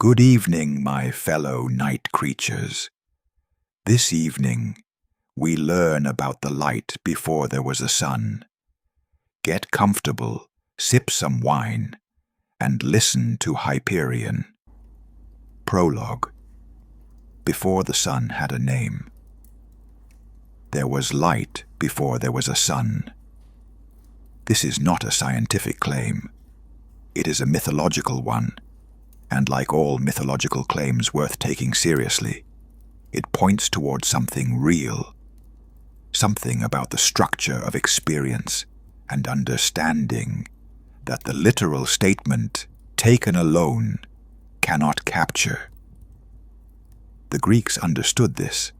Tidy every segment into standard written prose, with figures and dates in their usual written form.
Good evening, my fellow night creatures. This evening, we learn about the light before there was a sun. Get comfortable, sip some wine, and listen to Hyperion. Prologue. Before the sun had a name. There was light before there was a sun. This is not a scientific claim. It is a mythological one, and like all mythological claims worth taking seriously, it points toward something real, something about the structure of experience and understanding that the literal statement, taken alone, cannot capture. The Greeks understood this.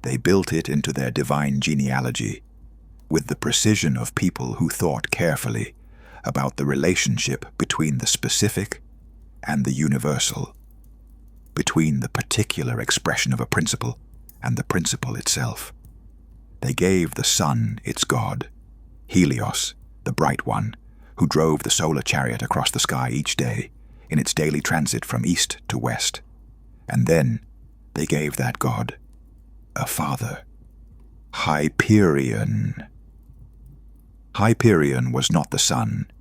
They built it into their divine genealogy with the precision of people who thought carefully about the relationship between the specific and the universal, between the particular expression of a principle and the principle itself. They gave the sun its god, Helios, the bright one, who drove the solar chariot across the sky each day in its daily transit from east to west. And then they gave that god a father, Hyperion. Hyperion was not the sun.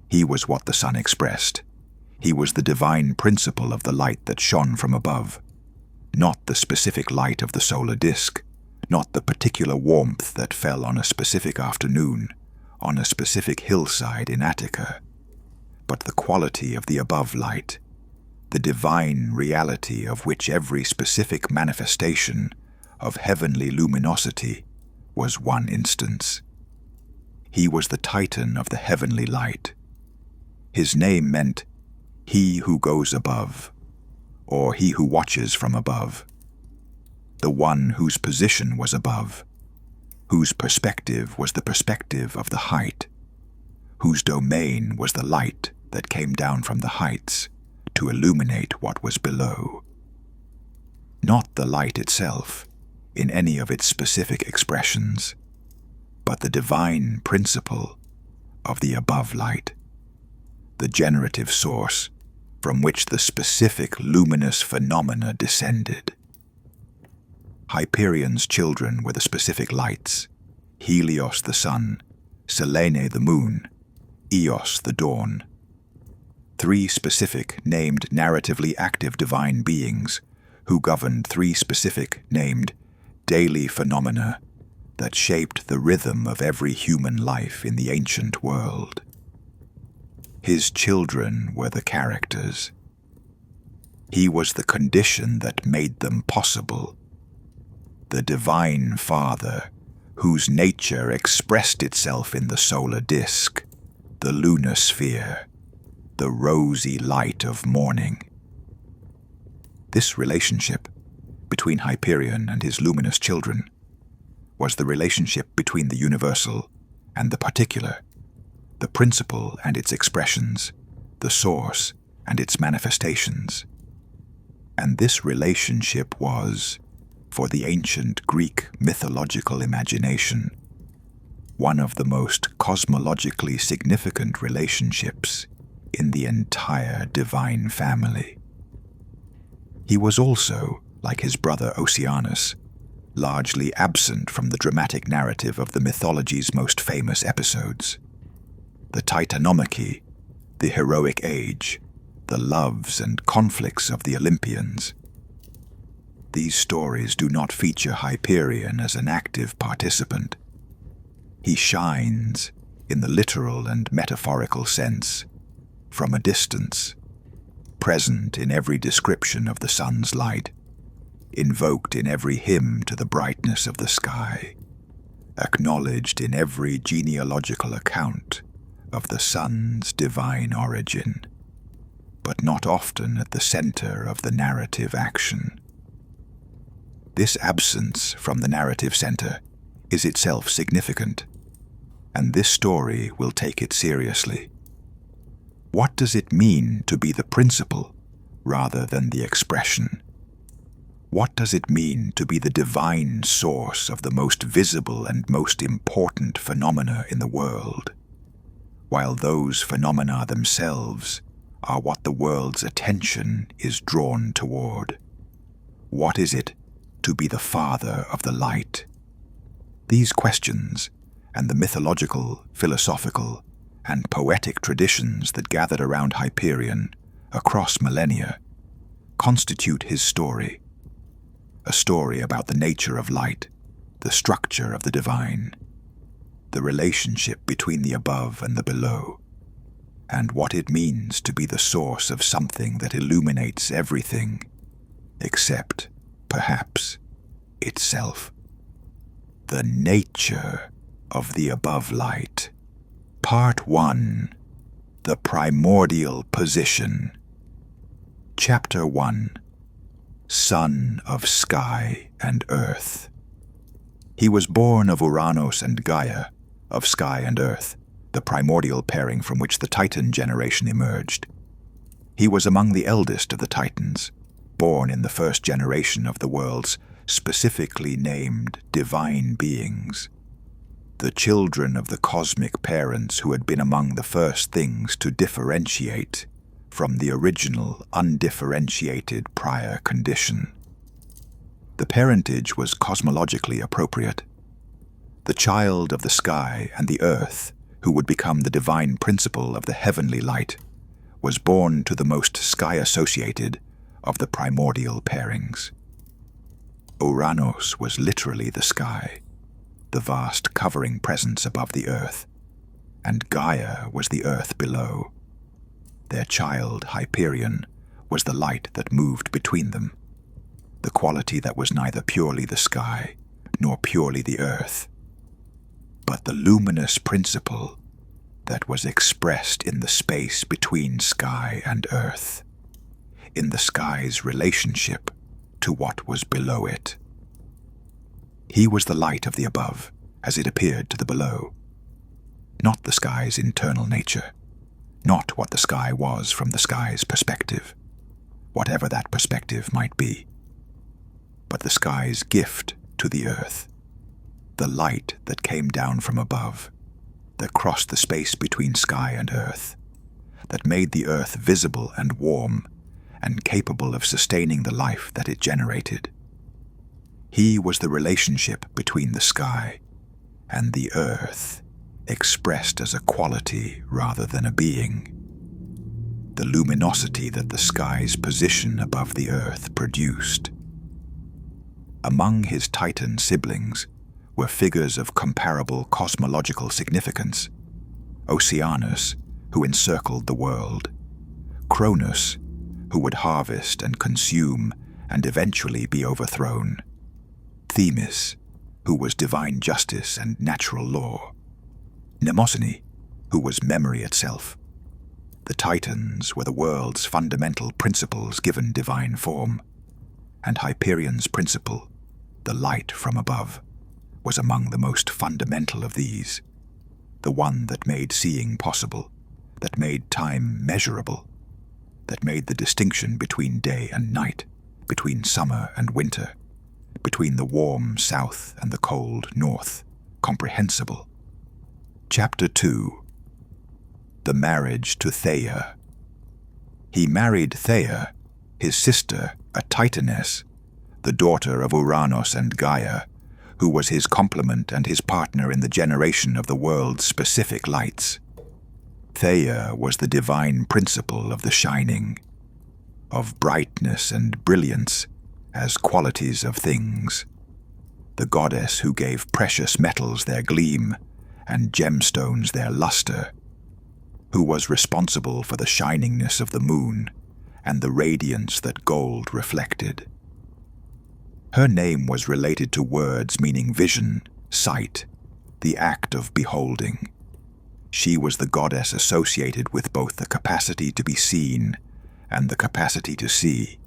He was what the sun expressed. He was the divine principle of the light that shone from above, not the specific light of the solar disk, not the particular warmth that fell on a specific afternoon, on a specific hillside in Attica, but the quality of the above light, the divine reality of which every specific manifestation of heavenly luminosity was one instance. He was the Titan of the heavenly light. His name meant he who goes above, or he who watches from above, the one whose position was above, whose perspective was the perspective of the height, whose domain was the light that came down from the heights to illuminate what was below. Not the light itself, in any of its specific expressions, but the divine principle of the above light, the generative source from which the specific luminous phenomena descended. Hyperion's children were the specific lights: Helios the sun, Selene the moon, Eos the dawn. Three specific, named narratively active divine beings who governed three specific, named daily phenomena that shaped the rhythm of every human life in the ancient world. His children were the characters. He was the condition that made them possible. The divine Father, whose nature expressed itself in the solar disk, the lunar sphere, the rosy light of morning. This relationship between Hyperion and his luminous children was the relationship between the universal and the particular, the principle and its expressions, the source and its manifestations. And this relationship was, for the ancient Greek mythological imagination, one of the most cosmologically significant relationships in the entire divine family. He was also, like his brother Oceanus, largely absent from the dramatic narrative of the mythology's most famous episodes. The Titanomachy, the heroic age, the loves and conflicts of the Olympians. These stories do not feature Hyperion as an active participant. He shines, in the literal and metaphorical sense, from a distance, present in every description of the sun's light, invoked in every hymn to the brightness of the sky, acknowledged in every genealogical account of the sun's divine origin, but not often at the center of the narrative action. This absence from the narrative center is itself significant, and this story will take it seriously. What does it mean to be the principle rather than the expression? What does it mean to be the divine source of the most visible and most important phenomena in the world, while those phenomena themselves are what the world's attention is drawn toward. What is it to be the father of the light? These questions, and the mythological, philosophical, and poetic traditions that gathered around Hyperion across millennia, constitute his story. A story about the nature of light, the structure of the divine, the relationship between the above and the below, and what it means to be the source of something that illuminates everything, except, perhaps, itself. The nature of the above light. Part 1. The primordial position. Chapter 1. Son of Sky and Earth. He was born of Uranos and Gaia, of Sky and Earth, the primordial pairing from which the Titan generation emerged. He was among the eldest of the Titans, born in the first generation of the world's specifically named divine beings, the children of the cosmic parents who had been among the first things to differentiate from the original undifferentiated prior condition. The parentage was cosmologically appropriate. The child of the sky and the earth, who would become the divine principle of the heavenly light, was born to the most sky-associated of the primordial pairings. Uranos was literally the sky, the vast covering presence above the earth, and Gaia was the earth below. Their child, Hyperion, was the light that moved between them, the quality that was neither purely the sky nor purely the earth, but the luminous principle that was expressed in the space between sky and earth, in the sky's relationship to what was below it. He was the light of the above as it appeared to the below, not the sky's internal nature, not what the sky was from the sky's perspective, whatever that perspective might be, but the sky's gift to the earth, the light that came down from above, that crossed the space between sky and earth, that made the earth visible and warm and capable of sustaining the life that it generated. He was the relationship between the sky and the earth, expressed as a quality rather than a being. The luminosity that the sky's position above the earth produced. Among his Titan siblings were figures of comparable cosmological significance. Oceanus, who encircled the world. Cronus, who would harvest and consume and eventually be overthrown. Themis, who was divine justice and natural law. Mnemosyne, who was memory itself. The Titans were the world's fundamental principles given divine form, and Hyperion's principle, the light from above, was among the most fundamental of these, the one that made seeing possible, that made time measurable, that made the distinction between day and night, between summer and winter, between the warm south and the cold north, comprehensible. Chapter 2. The marriage to Theia. He married Theia, his sister, a Titaness, the daughter of Uranos and Gaia, who was his complement and his partner in the generation of the world's specific lights. Theia was the divine principle of the shining, of brightness and brilliance as qualities of things, the goddess who gave precious metals their gleam and gemstones their luster, who was responsible for the shiningness of the moon and the radiance that gold reflected. Her name was related to words meaning vision, sight, the act of beholding. She was the goddess associated with both the capacity to be seen and the capacity to see,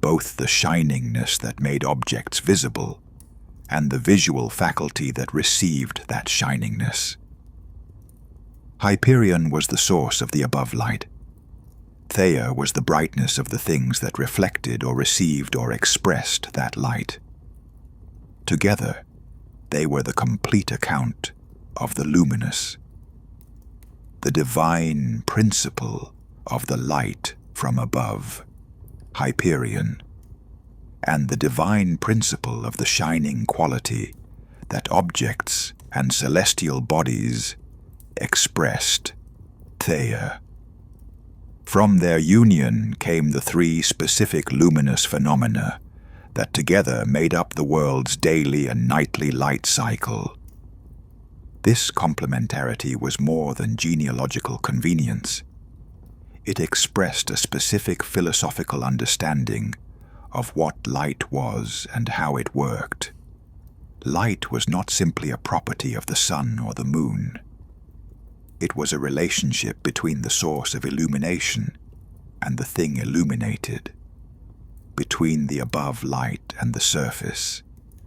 both the shiningness that made objects visible and the visual faculty that received that shiningness. Hyperion was the source of the above light. Theia was the brightness of the things that reflected or received or expressed that light. Together, they were the complete account of the luminous. The divine principle of the light from above, Hyperion, and the divine principle of the shining quality that objects and celestial bodies expressed, Theia. From their union came the three specific luminous phenomena that together made up the world's daily and nightly light cycle. This complementarity was more than genealogical convenience. It expressed a specific philosophical understanding of what light was and how it worked. Light was not simply a property of the sun or the moon. It was a relationship between the source of illumination and the thing illuminated, between the above light and the surface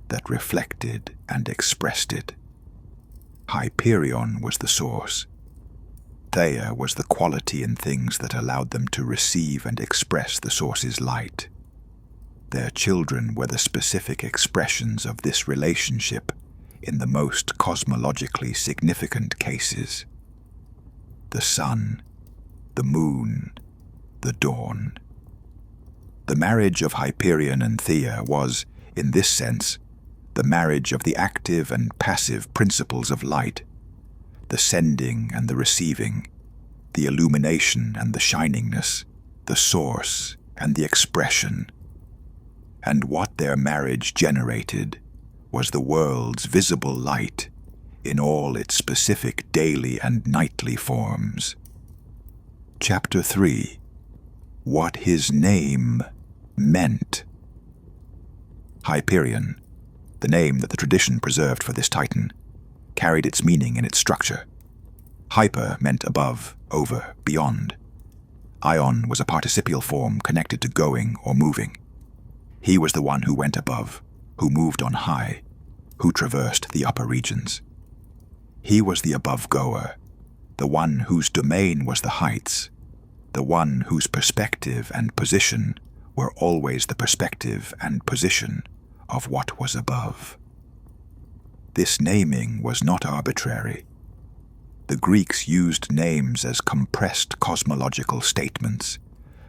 that reflected and expressed it. Hyperion was the source. Theia was the quality in things that allowed them to receive and express the source's light. Their children were the specific expressions of this relationship in the most cosmologically significant cases. The sun, the moon, the dawn. The marriage of Hyperion and Theia was, in this sense, the marriage of the active and passive principles of light, the sending and the receiving, the illumination and the shiningness, the source and the expression. And what their marriage generated was the world's visible light in all its specific daily and nightly forms. Chapter 3. What his name meant. Hyperion, the name that the tradition preserved for this titan, carried its meaning in its structure. Hyper meant above, over, beyond. Ion was a participial form connected to going or moving. He was the one who went above, who moved on high, who traversed the upper regions. He was the above-goer, the one whose domain was the heights, the one whose perspective and position were always the perspective and position of what was above. This naming was not arbitrary. The Greeks used names as compressed cosmological statements,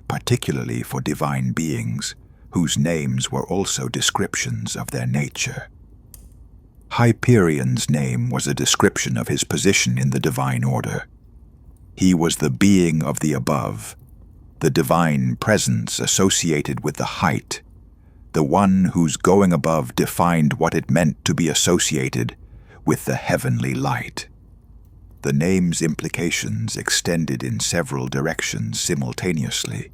particularly for divine beings whose names were also descriptions of their nature. Hyperion's name was a description of his position in the divine order. He was the being of the above, the divine presence associated with the height, the one whose going above defined what it meant to be associated with the heavenly light. The name's implications extended in several directions simultaneously.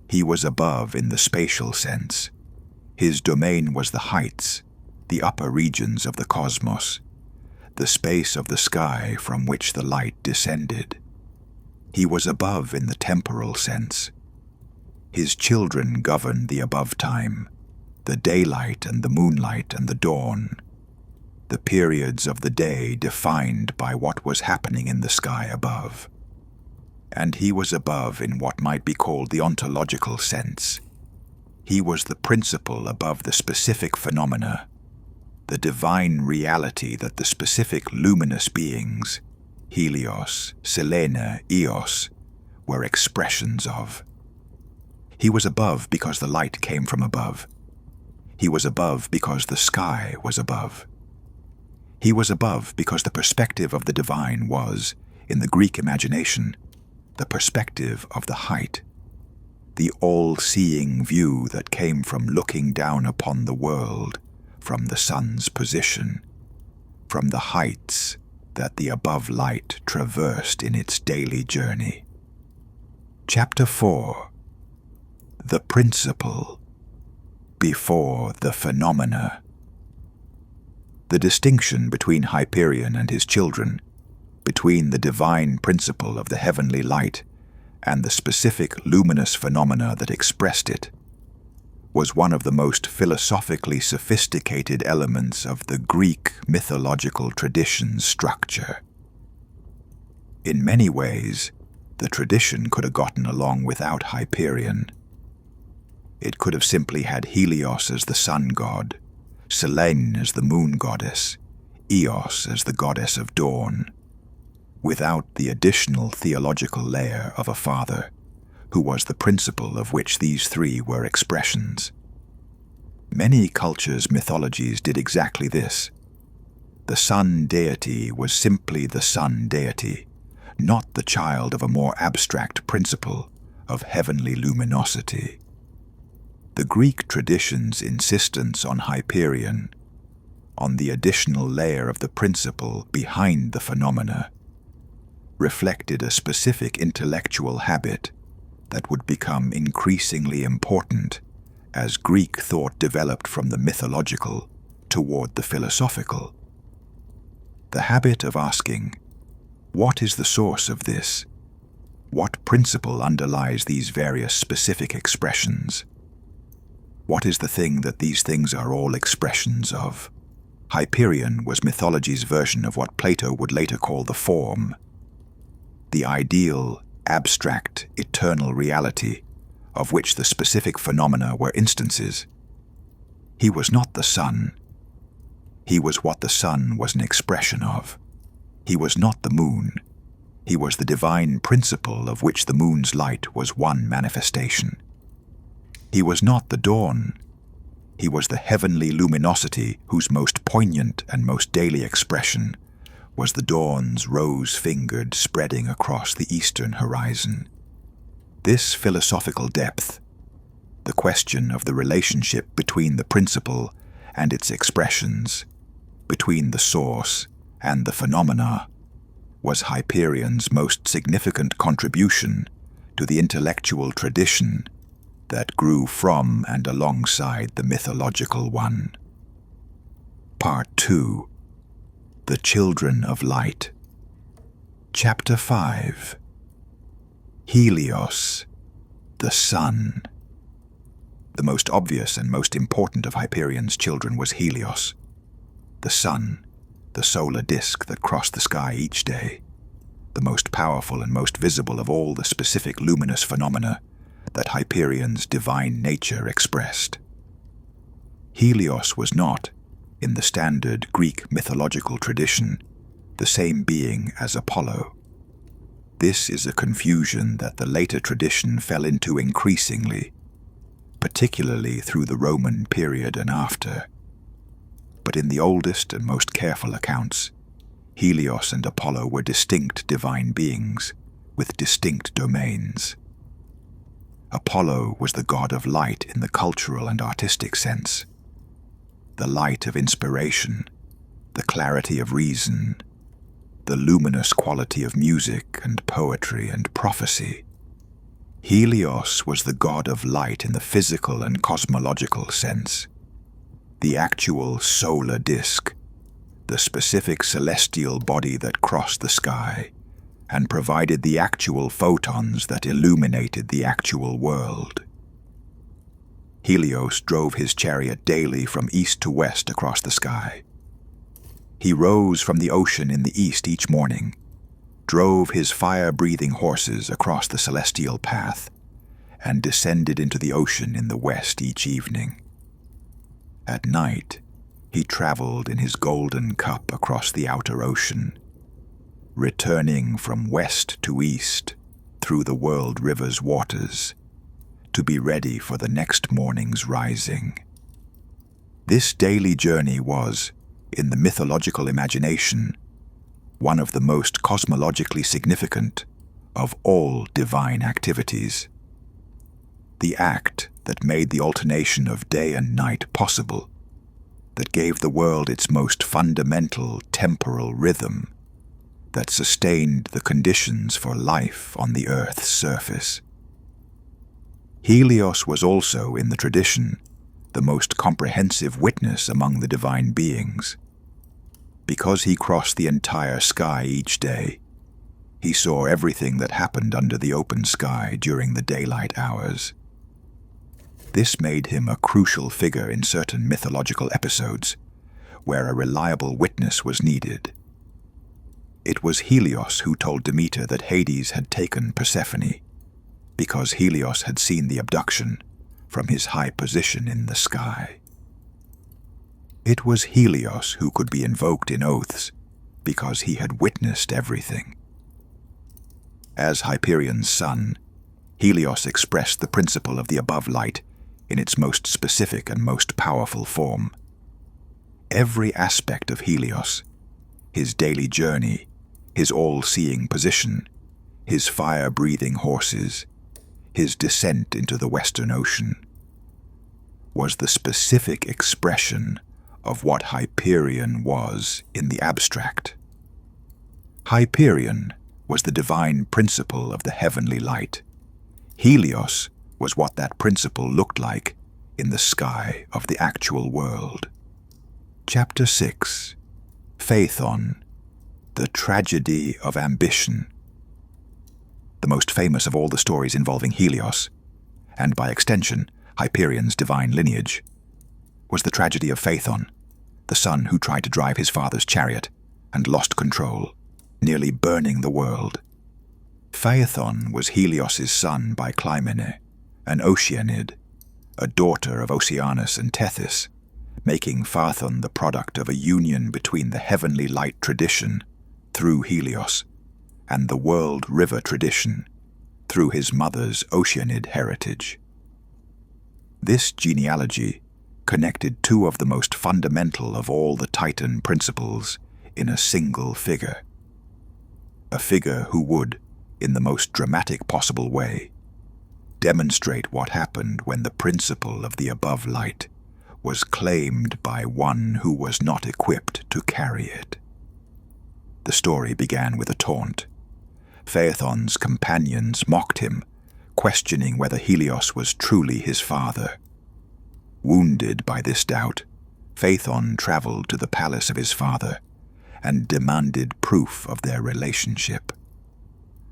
He was above in the spatial sense. His domain was the heights, the upper regions of the cosmos, the space of the sky from which the light descended. He was above in the temporal sense. His children governed the above time, the daylight and the moonlight and the dawn, the periods of the day defined by what was happening in the sky above. And he was above in what might be called the ontological sense. He was the principle above the specific phenomena, the divine reality that the specific luminous beings, Helios, Selene, Eos, were expressions of. He was above because the light came from above. He was above because the sky was above. He was above because the perspective of the divine was, in the Greek imagination, the perspective of the height, the all-seeing view that came from looking down upon the world from the sun's position, from the heights that the above light traversed in its daily journey. Chapter 4. The principle before the phenomena. The distinction between Hyperion and his children, between the divine principle of the heavenly light and the specific luminous phenomena that expressed it, was one of the most philosophically sophisticated elements of the Greek mythological tradition's structure. In many ways, the tradition could have gotten along without Hyperion. It could have simply had Helios as the sun god, Selene as the moon goddess, Eos as the goddess of dawn. without the additional theological layer of a father, who was the principle of which these three were expressions. Many cultures' mythologies did exactly this. The sun deity was simply the sun deity, not the child of a more abstract principle of heavenly luminosity. The Greek tradition's insistence on Hyperion, on the additional layer of the principle behind the phenomena, reflected a specific intellectual habit that would become increasingly important as Greek thought developed from the mythological toward the philosophical. The habit of asking, what is the source of this? What principle underlies these various specific expressions? What is the thing that these things are all expressions of? Hyperion was mythology's version of what Plato would later call the form, the ideal, abstract, eternal reality of which the specific phenomena were instances. He was not the sun. He was what the sun was an expression of. He was not the moon. He was the divine principle of which the moon's light was one manifestation. He was not the dawn. He was the heavenly luminosity whose most poignant and most daily expression was the dawn's rose-fingered spreading across the eastern horizon. This philosophical depth, the question of the relationship between the principle and its expressions, between the source and the phenomena, was Hyperion's most significant contribution to the intellectual tradition that grew from and alongside the mythological one. Part 2. The Children of Light. Chapter 5. Helios, the sun. The most obvious and most important of Hyperion's children was Helios, the sun, the solar disk that crossed the sky each day, the most powerful and most visible of all the specific luminous phenomena that Hyperion's divine nature expressed. Helios was not, in the standard Greek mythological tradition, the same being as Apollo. This is a confusion that the later tradition fell into increasingly, particularly through the Roman period and after. But in the oldest and most careful accounts, Helios and Apollo were distinct divine beings with distinct domains. Apollo was the god of light in the cultural and artistic sense, the light of inspiration, the clarity of reason, the luminous quality of music and poetry and prophecy. Helios was the god of light in the physical and cosmological sense, the actual solar disk, the specific celestial body that crossed the sky and provided the actual photons that illuminated the actual world. Helios drove his chariot daily from east to west across the sky. He rose from the ocean in the east each morning, drove his fire-breathing horses across the celestial path, and descended into the ocean in the west each evening. At night, he traveled in his golden cup across the outer ocean, returning from west to east through the world river's waters, to be ready for the next morning's rising. This daily journey was, in the mythological imagination, one of the most cosmologically significant of all divine activities. The act that made the alternation of day and night possible, that gave the world its most fundamental temporal rhythm, that sustained the conditions for life on the Earth's surface. Helios was also, in the tradition, the most comprehensive witness among the divine beings. Because he crossed the entire sky each day, he saw everything that happened under the open sky during the daylight hours. This made him a crucial figure in certain mythological episodes, where a reliable witness was needed. It was Helios who told Demeter that Hades had taken Persephone, because Helios had seen the abduction from his high position in the sky. It was Helios who could be invoked in oaths, because he had witnessed everything. As Hyperion's son, Helios expressed the principle of the above light in its most specific and most powerful form. Every aspect of Helios, his daily journey, his all-seeing position, his fire-breathing horses, his descent into the Western Ocean, was the specific expression of what Hyperion was in the abstract. Hyperion was the divine principle of the heavenly light. Helios was what that principle looked like in the sky of the actual world. Chapter 6. Phaethon, the Tragedy of Ambition. The most famous of all the stories involving Helios, and by extension Hyperion's divine lineage, was the tragedy of Phaethon, the son who tried to drive his father's chariot and lost control, nearly burning the world. Phaethon was Helios's son by Clymene, an Oceanid, a daughter of Oceanus and Tethys, making Phaethon the product of a union between the heavenly light tradition, through Helios, and the world river tradition, through his mother's Oceanid heritage. This genealogy connected two of the most fundamental of all the Titan principles in a single figure. A figure who would, in the most dramatic possible way, demonstrate what happened when the principle of the above light was claimed by one who was not equipped to carry it. The story began with a taunt. Phaethon's companions mocked him, questioning whether Helios was truly his father. Wounded by this doubt, Phaethon traveled to the palace of his father and demanded proof of their relationship.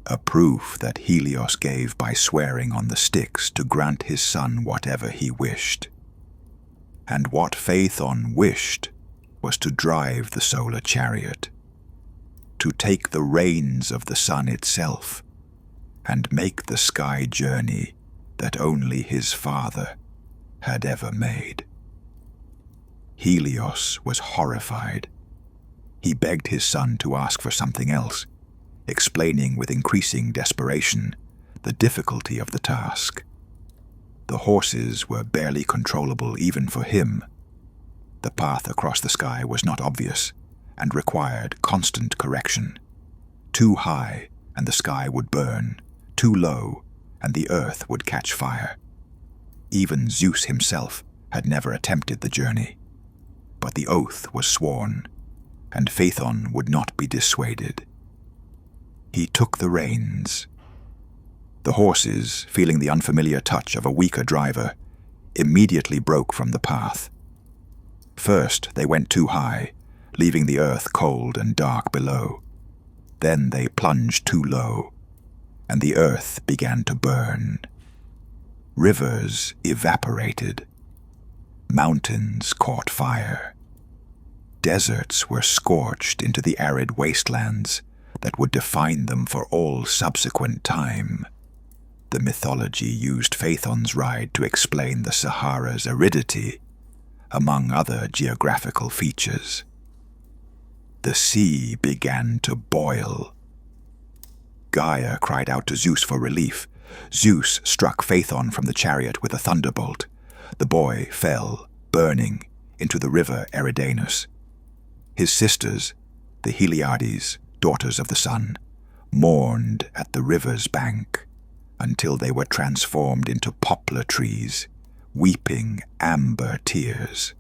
A proof that Helios gave by swearing on the Styx to grant his son whatever he wished. And what Phaethon wished was to drive the solar chariot, to take the reins of the sun itself, and make the sky journey that only his father had ever made. Helios was horrified. He begged his son to ask for something else, explaining with increasing desperation the difficulty of the task. The horses were barely controllable even for him. The path across the sky was not obvious and required constant correction. Too high, and the sky would burn. Too low, and the earth would catch fire. Even Zeus himself had never attempted the journey. But the oath was sworn, and Phaethon would not be dissuaded. He took the reins. The horses, feeling the unfamiliar touch of a weaker driver, immediately broke from the path. First, they went too high, leaving the earth cold and dark below. Then they plunged too low, and the earth began to burn. Rivers evaporated. Mountains caught fire. Deserts were scorched into the arid wastelands that would define them for all subsequent time. The mythology used Phaethon's ride to explain the Sahara's aridity, among other geographical features. The sea began to boil. Gaia cried out to Zeus for relief. Zeus struck Phaethon from the chariot with a thunderbolt. The boy fell, burning, into the river Eridanus. His sisters, the Heliades, daughters of the sun, mourned at the river's bank until they were transformed into poplar trees, weeping amber tears.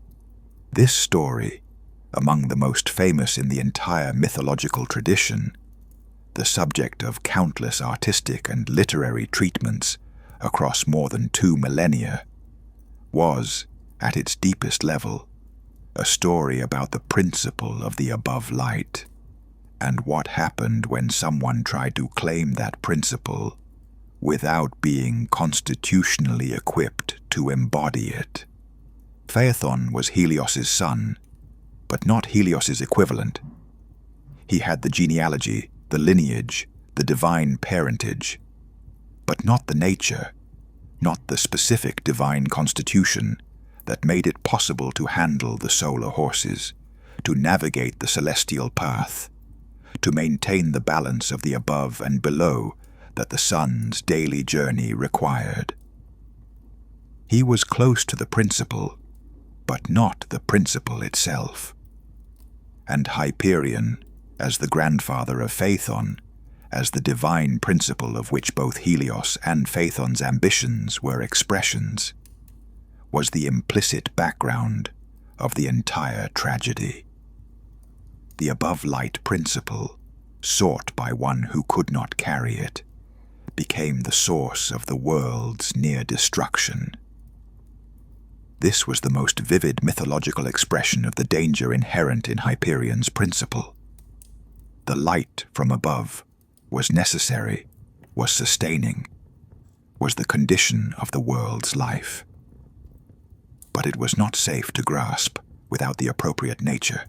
This story, among the most famous in the entire mythological tradition, the subject of countless artistic and literary treatments across more than 2 millennia, was, at its deepest level, a story about the principle of the above light, and what happened when someone tried to claim that principle without being constitutionally equipped to embody it. Phaethon was Helios's son, but not Helios's equivalent. He had the genealogy, the lineage, the divine parentage, but not the nature, not the specific divine constitution that made it possible to handle the solar horses, to navigate the celestial path, to maintain the balance of the above and below that the sun's daily journey required. He was close to the principle, but not the principle itself. And Hyperion, as the grandfather of Phaethon, as the divine principle of which both Helios and Phaethon's ambitions were expressions, was the implicit background of the entire tragedy. The above-light principle, sought by one who could not carry it, became the source of the world's near destruction. This was the most vivid mythological expression of the danger inherent in Hyperion's principle. The light from above was necessary, was sustaining, was the condition of the world's life. But it was not safe to grasp without the appropriate nature.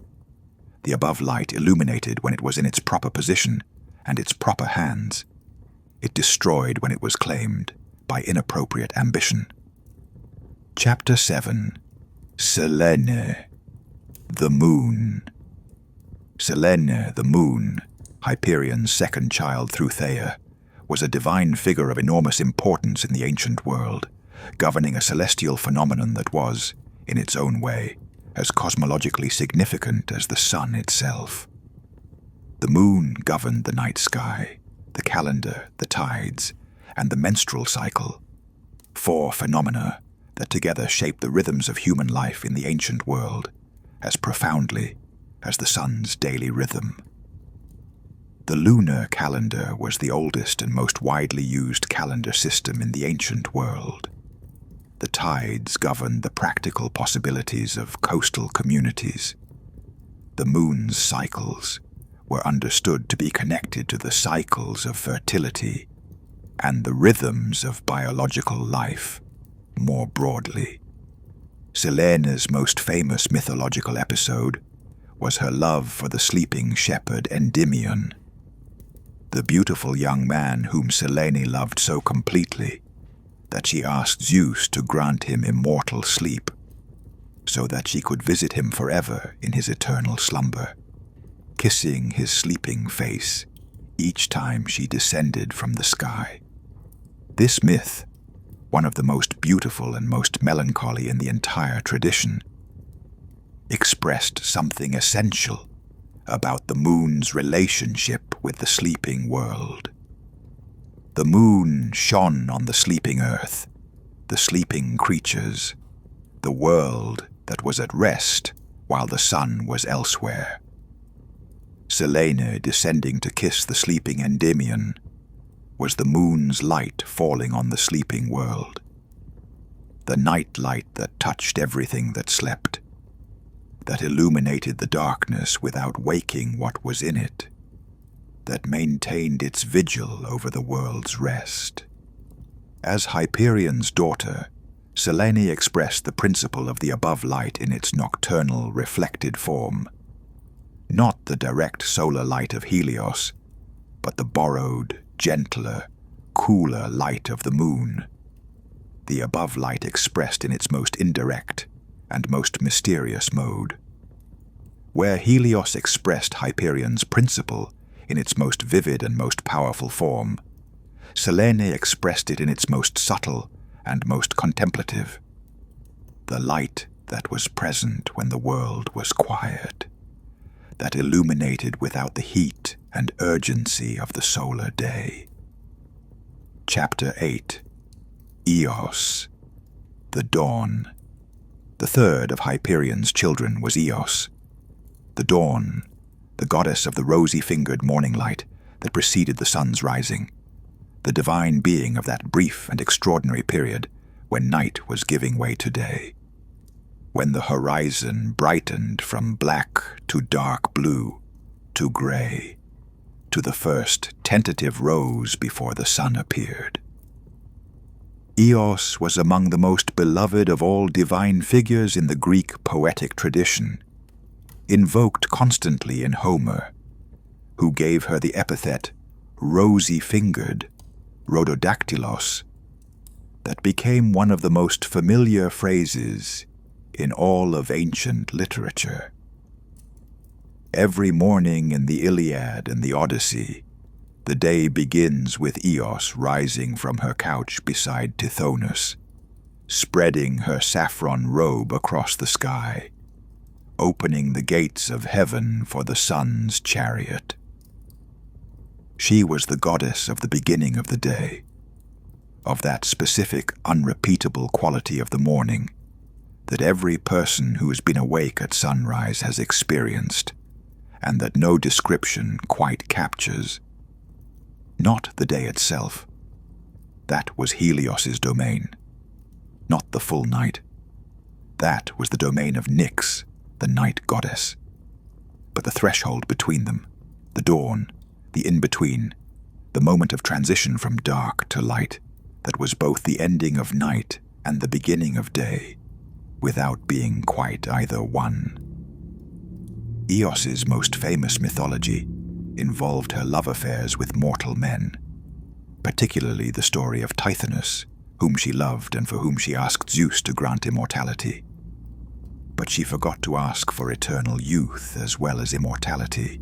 The above light illuminated when it was in its proper position and its proper hands. It destroyed when it was claimed by inappropriate ambition. Chapter 7. Selene, the Moon. Selene, the Moon, Hyperion's second child through Theia, was a divine figure of enormous importance in the ancient world, governing a celestial phenomenon that was, in its own way, as cosmologically significant as the sun itself. The moon governed the night sky, the calendar, the tides, and the menstrual cycle, 4 phenomena that together shape the rhythms of human life in the ancient world as profoundly as the sun's daily rhythm. The lunar calendar was the oldest and most widely used calendar system in the ancient world. The tides governed the practical possibilities of coastal communities. The moon's cycles were understood to be connected to the cycles of fertility and the rhythms of biological life more broadly. Selene's most famous mythological episode was her love for the sleeping shepherd Endymion, the beautiful young man whom Selene loved so completely that she asked Zeus to grant him immortal sleep, so that she could visit him forever in his eternal slumber, kissing his sleeping face each time she descended from the sky. This myth, one of the most beautiful and most melancholy in the entire tradition, expressed something essential about the moon's relationship with the sleeping world. The moon shone on the sleeping earth, the sleeping creatures, the world that was at rest while the sun was elsewhere. Selene descending to kiss the sleeping Endymion was the moon's light falling on the sleeping world, the night light that touched everything that slept, that illuminated the darkness without waking what was in it, that maintained its vigil over the world's rest. As Hyperion's daughter, Selene expressed the principle of the above light in its nocturnal, reflected form, not the direct solar light of Helios, but the borrowed, gentler, cooler light of the moon, the above light expressed in its most indirect and most mysterious mode. Where Helios expressed Hyperion's principle in its most vivid and most powerful form, Selene expressed it in its most subtle and most contemplative, the light that was present when the world was quiet, that illuminated without the heat and urgency of the solar day. Chapter 8. Eos, the Dawn. The third of Hyperion's children was Eos, the Dawn, the goddess of the rosy-fingered morning light that preceded the sun's rising, the divine being of that brief and extraordinary period when night was giving way to day, when the horizon brightened from black to dark blue to gray, to the first tentative rose before the sun appeared. Eos was among the most beloved of all divine figures in the Greek poetic tradition, invoked constantly in Homer, who gave her the epithet rosy-fingered, rhododactylos, that became one of the most familiar phrases in all of ancient literature. Every morning in the Iliad and the Odyssey, The day begins with Eos rising from her couch beside Tithonus, spreading her saffron robe across the sky, opening the gates of heaven for the sun's chariot. She was the goddess of the beginning of the day, of that specific, unrepeatable quality of the morning that every person who has been awake at sunrise has experienced, and that no description quite captures. Not the day itself. That was Helios's domain. Not the full night. That was the domain of Nyx, the night goddess. But the threshold between them, the dawn, the in-between, the moment of transition from dark to light, that was both the ending of night and the beginning of day, without being quite either one. Eos's most famous mythology involved her love affairs with mortal men, particularly the story of Tithonus, whom she loved and for whom she asked Zeus to grant immortality. But she forgot to ask for eternal youth as well as immortality,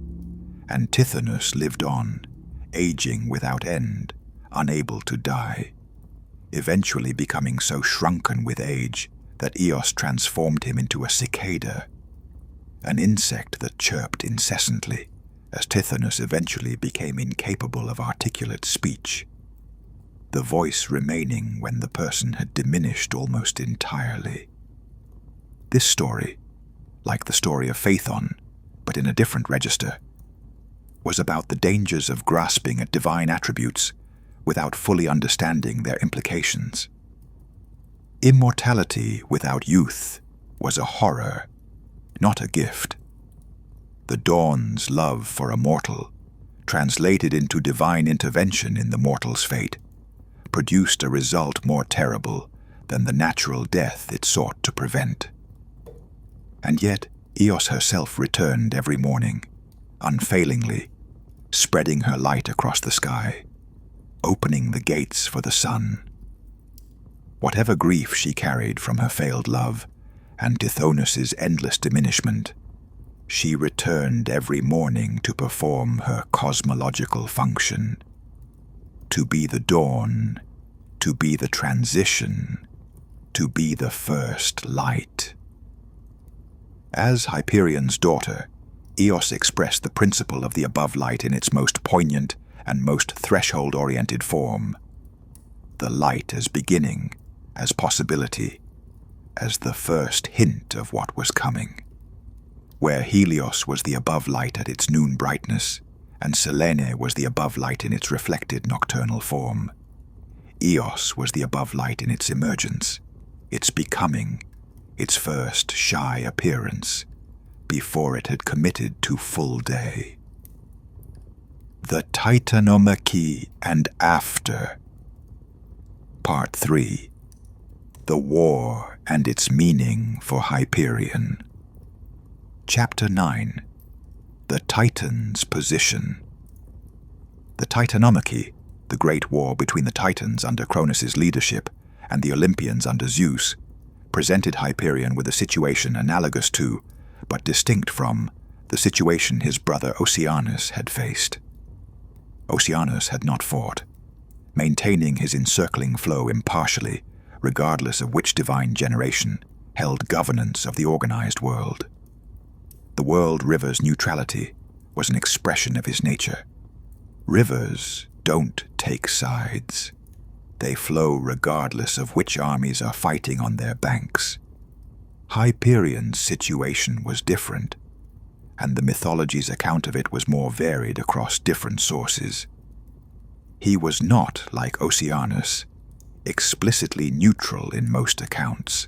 and Tithonus lived on, aging without end, unable to die, eventually becoming so shrunken with age that Eos transformed him into a cicada, an insect that chirped incessantly, as Tithonus eventually became incapable of articulate speech, the voice remaining when the person had diminished almost entirely. This story, like the story of Phaethon, but in a different register, was about the dangers of grasping at divine attributes without fully understanding their implications. Immortality without youth was a horror, not a gift. The dawn's love for a mortal, translated into divine intervention in the mortal's fate, produced a result more terrible than the natural death it sought to prevent. And yet, Eos herself returned every morning, unfailingly, spreading her light across the sky, opening the gates for the sun. Whatever grief she carried from her failed love and Tithonus's endless diminishment, she returned every morning to perform her cosmological function, to be the dawn, to be the transition, to be the first light. As Hyperion's daughter, Eos expressed the principle of the above light in its most poignant and most threshold-oriented form. The light as beginning, as possibility, as the first hint of what was coming. Where Helios was the above light at its noon brightness, and Selene was the above light in its reflected nocturnal form, Eos was the above light in its emergence, its becoming, its first shy appearance, before it had committed to full day. The Titanomachy and After. Part 3. The War and its Meaning for Hyperion. Chapter 9. The Titan's Position. The Titanomachy, the great war between the Titans under Cronus' leadership and the Olympians under Zeus, presented Hyperion with a situation analogous to, but distinct from, the situation his brother Oceanus had faced. Oceanus had not fought, maintaining his encircling flow impartially, regardless of which divine generation held governance of the organized world. The world river's neutrality was an expression of his nature. Rivers don't take sides. They flow regardless of which armies are fighting on their banks. Hyperion's situation was different, and the mythology's account of it was more varied across different sources. He was not, like Oceanus, explicitly neutral in most accounts.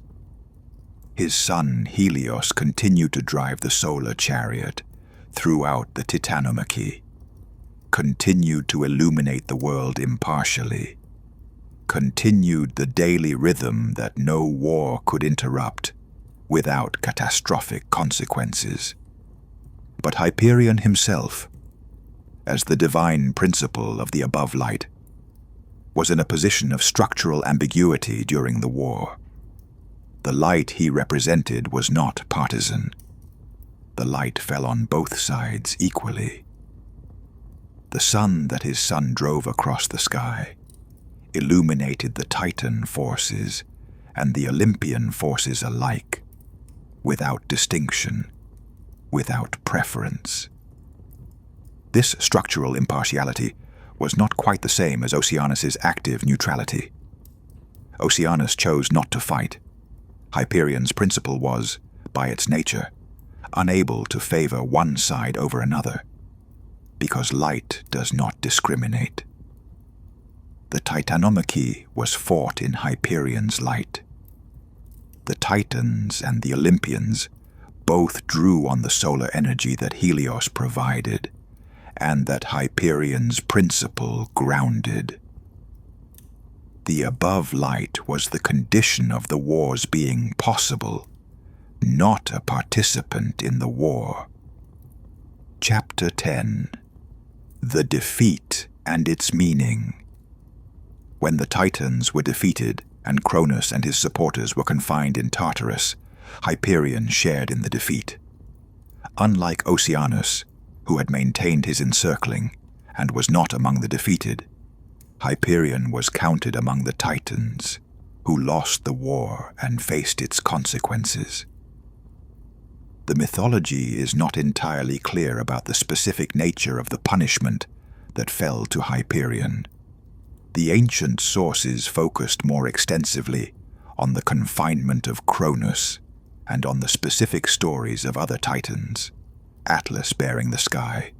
His son Helios continued to drive the solar chariot throughout the Titanomachy, continued to illuminate the world impartially, continued the daily rhythm that no war could interrupt without catastrophic consequences. But Hyperion himself, as the divine principle of the above light, was in a position of structural ambiguity during the war. The light he represented was not partisan. The light fell on both sides equally. The sun that his son drove across the sky illuminated the Titan forces and the Olympian forces alike, without distinction, without preference. This structural impartiality was not quite the same as Oceanus's active neutrality. Oceanus chose not to fight. Hyperion's principle was, by its nature, unable to favor one side over another, because light does not discriminate. The Titanomachy was fought in Hyperion's light. The Titans and the Olympians both drew on the solar energy that Helios provided, and that Hyperion's principle grounded. The above light was the condition of the war's being possible, not a participant in the war. Chapter 10. The Defeat and Its Meaning. When the Titans were defeated and Cronus and his supporters were confined in Tartarus, Hyperion shared in the defeat. Unlike Oceanus, who had maintained his encircling and was not among the defeated, Hyperion was counted among the Titans, who lost the war and faced its consequences. The mythology is not entirely clear about the specific nature of the punishment that fell to Hyperion. The ancient sources focused more extensively on the confinement of Cronus and on the specific stories of other Titans, Atlas bearing the sky,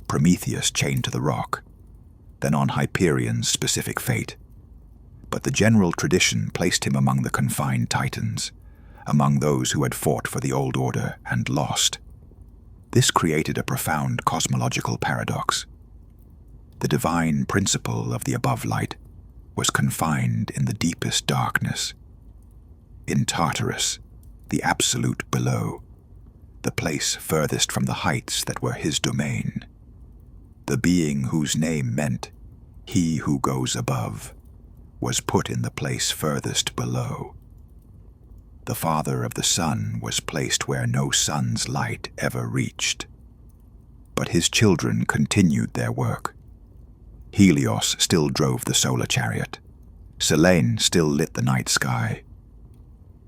Prometheus chained to the rock, than on Hyperion's specific fate. But the general tradition placed him among the confined Titans, among those who had fought for the old order and lost. This created a profound cosmological paradox. The divine principle of the above light was confined in the deepest darkness. In Tartarus, the absolute below, the place furthest from the heights that were his domain, the being whose name meant, "He who goes above," was put in the place furthest below. The father of the sun was placed where no sun's light ever reached. But his children continued their work. Helios still drove the solar chariot. Selene still lit the night sky.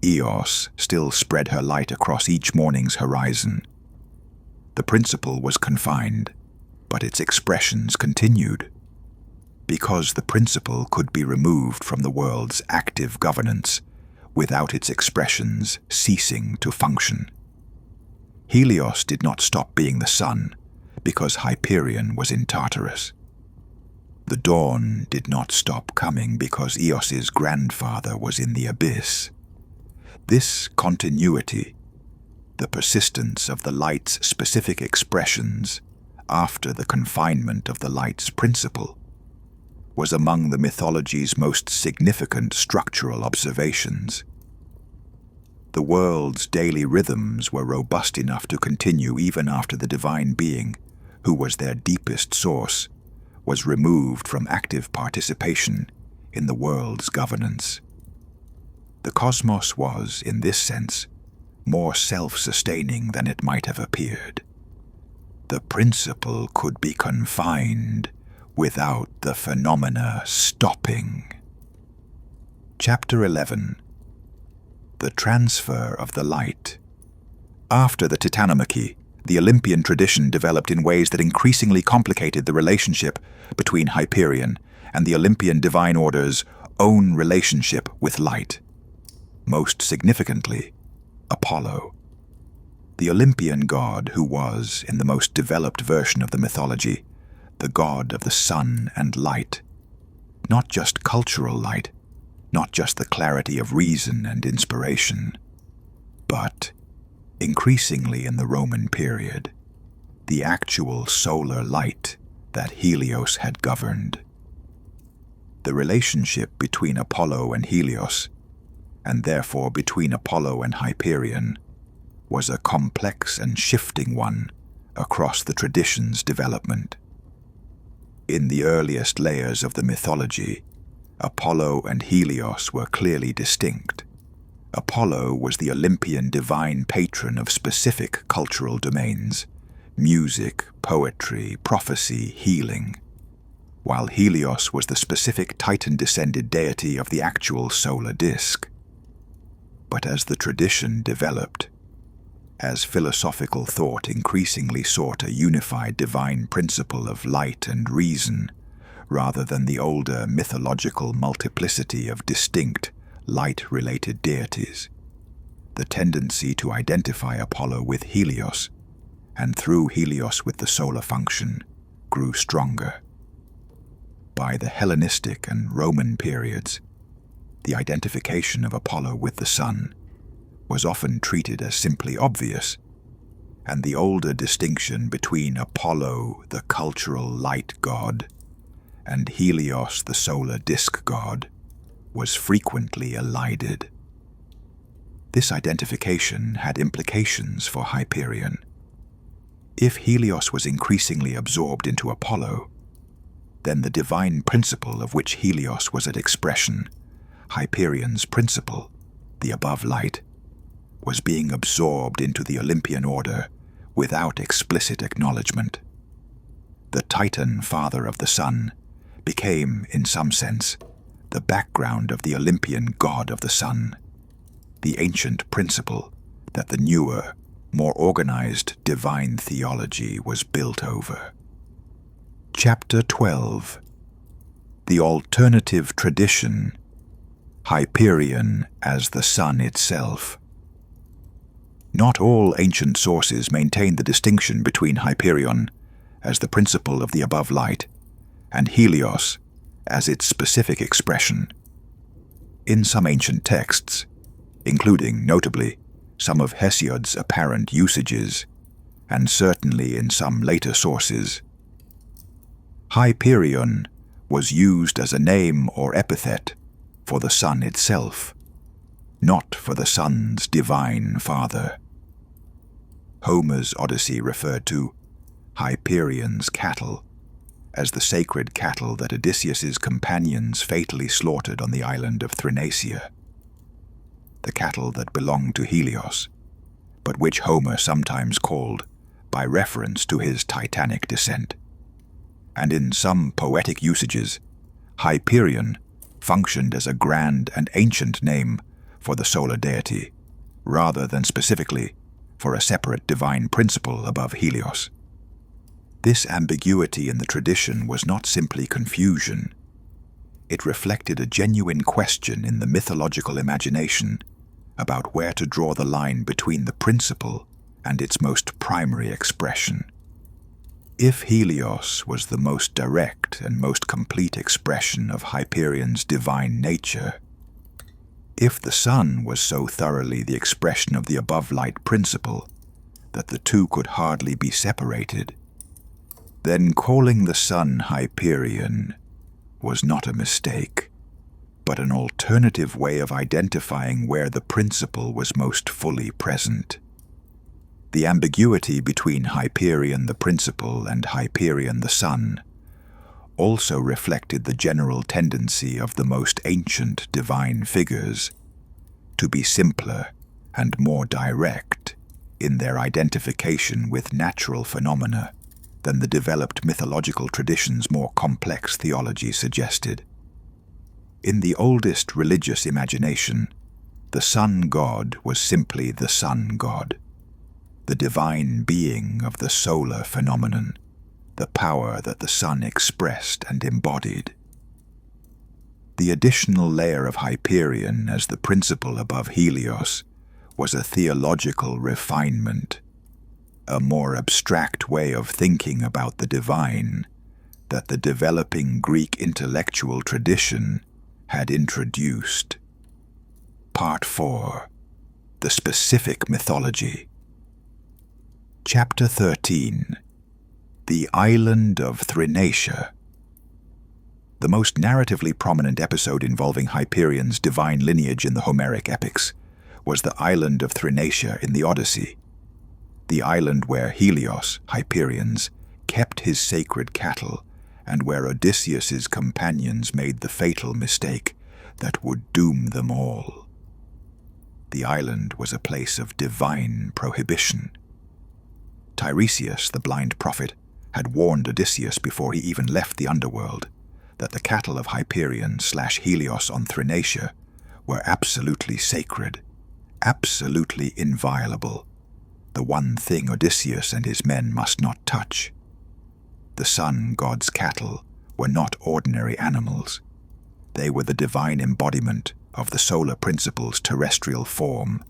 Eos still spread her light across each morning's horizon. The principle was confined, but its expressions continued. Because the principle could be removed from the world's active governance without its expressions ceasing to function. Helios did not stop being the sun because Hyperion was in Tartarus. The dawn did not stop coming because Eos's grandfather was in the abyss. This continuity, the persistence of the light's specific expressions after the confinement of the light's principle, was among the mythology's most significant structural observations. The world's daily rhythms were robust enough to continue even after the divine being, who was their deepest source, was removed from active participation in the world's governance. The cosmos was, in this sense, more self-sustaining than it might have appeared. The principle could be confined without the phenomena stopping. Chapter 11. The Transfer of the Light. After the Titanomachy, the Olympian tradition developed in ways that increasingly complicated the relationship between Hyperion and the Olympian divine order's own relationship with light. Most significantly, Apollo. The Olympian god who was, in the most developed version of the mythology, the god of the sun and light. Not just cultural light, not just the clarity of reason and inspiration, but, increasingly in the Roman period, the actual solar light that Helios had governed. The relationship between Apollo and Helios, and therefore between Apollo and Hyperion, was a complex and shifting one across the tradition's development. In the earliest layers of the mythology, Apollo and Helios were clearly distinct. Apollo was the Olympian divine patron of specific cultural domains, music, poetry, prophecy, healing, while Helios was the specific Titan-descended deity of the actual solar disk. But as the tradition developed, as philosophical thought increasingly sought a unified divine principle of light and reason, rather than the older mythological multiplicity of distinct, light-related deities, the tendency to identify Apollo with Helios, and through Helios with the solar function, grew stronger. By the Hellenistic and Roman periods, the identification of Apollo with the sun was often treated as simply obvious, and the older distinction between Apollo, the cultural light god, and Helios, the solar disk god, was frequently elided. This identification had implications for Hyperion. If Helios was increasingly absorbed into Apollo, then the divine principle of which Helios was an expression, Hyperion's principle, the above light, was being absorbed into the Olympian order without explicit acknowledgement. The Titan, father of the sun, became, in some sense, the background of the Olympian god of the sun, the ancient principle that the newer, more organized divine theology was built over. Chapter 12. The Alternative Tradition, Hyperion as the sun itself. Not all ancient sources maintain the distinction between Hyperion as the principle of the above light and Helios as its specific expression. In some ancient texts, including, notably, some of Hesiod's apparent usages, and certainly in some later sources, Hyperion was used as a name or epithet for the sun itself, not for the sun's divine father. Homer's Odyssey referred to Hyperion's cattle as the sacred cattle that Odysseus's companions fatally slaughtered on the island of Thrinacia, the cattle that belonged to Helios, but which Homer sometimes called by reference to his titanic descent. And in some poetic usages, Hyperion functioned as a grand and ancient name for the solar deity, rather than specifically for a separate divine principle above Helios. This ambiguity in the tradition was not simply confusion. It reflected a genuine question in the mythological imagination about where to draw the line between the principle and its most primary expression. If Helios was the most direct and most complete expression of Hyperion's divine nature, if the sun was so thoroughly the expression of the above light principle that the two could hardly be separated, then calling the sun Hyperion was not a mistake, but an alternative way of identifying where the principle was most fully present. The ambiguity between Hyperion the principle and Hyperion the sun also reflected the general tendency of the most ancient divine figures to be simpler and more direct in their identification with natural phenomena than the developed mythological tradition's more complex theology suggested. In the oldest religious imagination, the sun god was simply the sun god, the divine being of the solar phenomenon, the power that the sun expressed and embodied. The additional layer of Hyperion as the principle above Helios was a theological refinement, a more abstract way of thinking about the divine that the developing Greek intellectual tradition had introduced. Part 4. The Specific Mythology. Chapter 13. The Island of Thrinacia. The most narratively prominent episode involving Hyperion's divine lineage in the Homeric epics was the island of Thrinacia in the Odyssey, the island where Helios, Hyperion's, kept his sacred cattle and where Odysseus's companions made the fatal mistake that would doom them all. The island was a place of divine prohibition. Tiresias, the blind prophet, had warned Odysseus before he even left the underworld that the cattle of Hyperion/Helios on Thrinacia were absolutely sacred, absolutely inviolable, the one thing Odysseus and his men must not touch. The sun god's cattle were not ordinary animals. They were the divine embodiment of the solar principle's terrestrial form,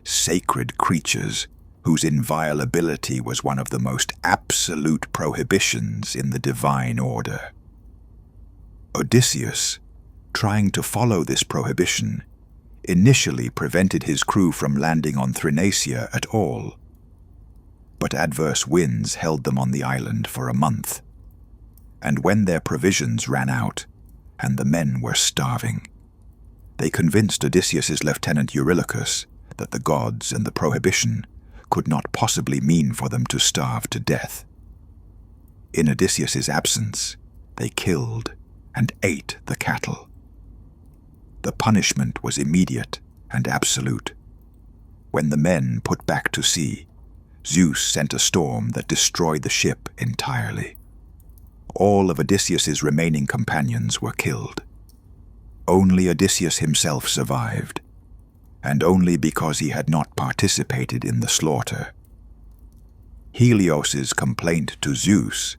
sacred creatures whose inviolability was one of the most absolute prohibitions in the divine order. Odysseus, trying to follow this prohibition, initially prevented his crew from landing on Thrinacia at all. But adverse winds held them on the island for a month, and when their provisions ran out and the men were starving, they convinced Odysseus's lieutenant Eurylochus that the gods and the prohibition could not possibly mean for them to starve to death. In Odysseus's absence, they killed and ate the cattle. The punishment was immediate and absolute. When the men put back to sea, Zeus sent a storm that destroyed the ship entirely. All of Odysseus's remaining companions were killed. Only Odysseus himself survived, and only because he had not participated in the slaughter. Helios's complaint to Zeus,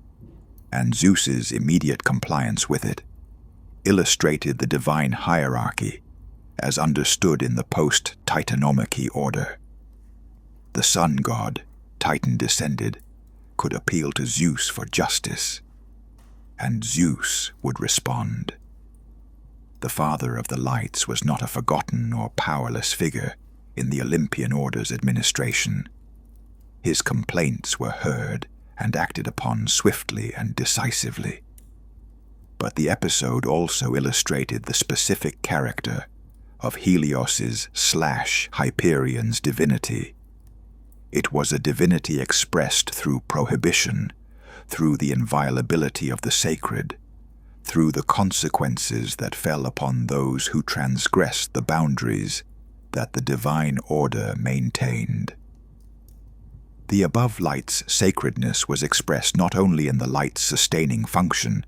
and Zeus's immediate compliance with it, illustrated the divine hierarchy as understood in the post-Titanomachy order. The sun god, Titan descended, could appeal to Zeus for justice, and Zeus would respond. The father of the lights was not a forgotten or powerless figure in the Olympian order's administration. His complaints were heard and acted upon swiftly and decisively. But the episode also illustrated the specific character of Helios's/Hyperion's divinity. It was a divinity expressed through prohibition, through the inviolability of the sacred, through the consequences that fell upon those who transgressed the boundaries that the divine order maintained. The above light's sacredness was expressed not only in the light's sustaining function,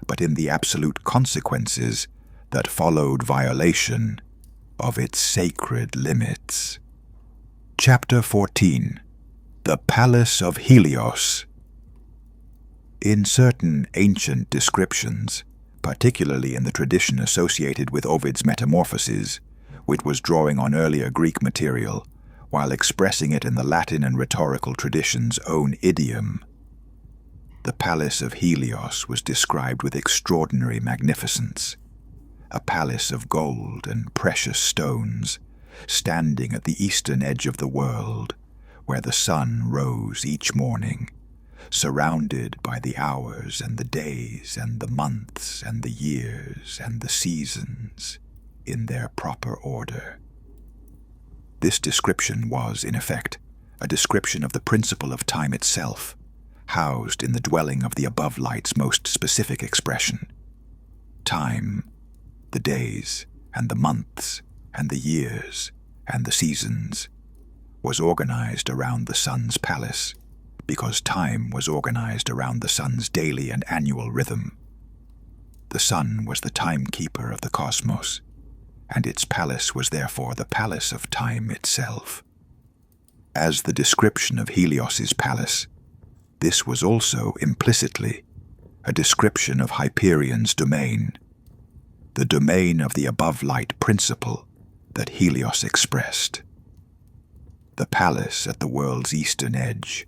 but in the absolute consequences that followed violation of its sacred limits. Chapter 14. The Palace of Helios. In certain ancient descriptions, particularly in the tradition associated with Ovid's Metamorphoses, which was drawing on earlier Greek material, while expressing it in the Latin and rhetorical tradition's own idiom, the Palace of Helios was described with extraordinary magnificence, a palace of gold and precious stones, standing at the eastern edge of the world, where the sun rose each morning, surrounded by the hours and the days and the months and the years and the seasons in their proper order. This description was, in effect, a description of the principle of time itself, housed in the dwelling of the above light's most specific expression. Time, the days and the months and the years and the seasons, was organized around the sun's palace, because time was organized around the sun's daily and annual rhythm. The sun was the timekeeper of the cosmos, and its palace was therefore the palace of time itself. As the description of Helios's palace, this was also implicitly a description of Hyperion's domain, the domain of the above-light principle that Helios expressed. The palace at the world's eastern edge,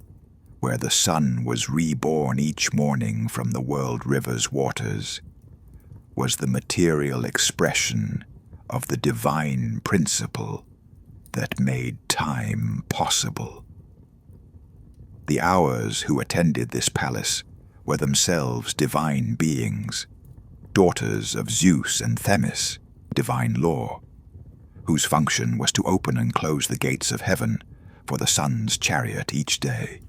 where the sun was reborn each morning from the world river's waters, was the material expression of the divine principle that made time possible. The Hours who attended this palace were themselves divine beings, daughters of Zeus and Themis, divine law, whose function was to open and close the gates of heaven for the sun's chariot each day.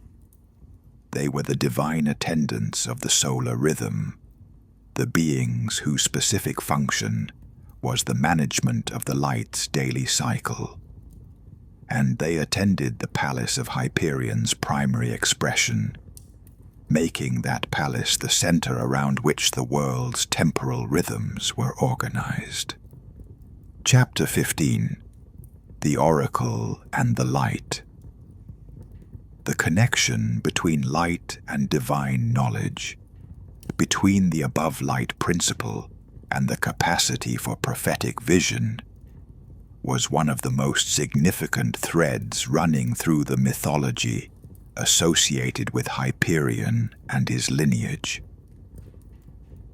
They were the divine attendants of the solar rhythm, the beings whose specific function was the management of the light's daily cycle. and they attended the palace of Hyperion's primary expression, making that palace the center around which the world's temporal rhythms were organized. Chapter 15. The Oracle and the Light. The connection between light and divine knowledge, between the above light principle and the capacity for prophetic vision, was one of the most significant threads running through the mythology associated with Hyperion and his lineage.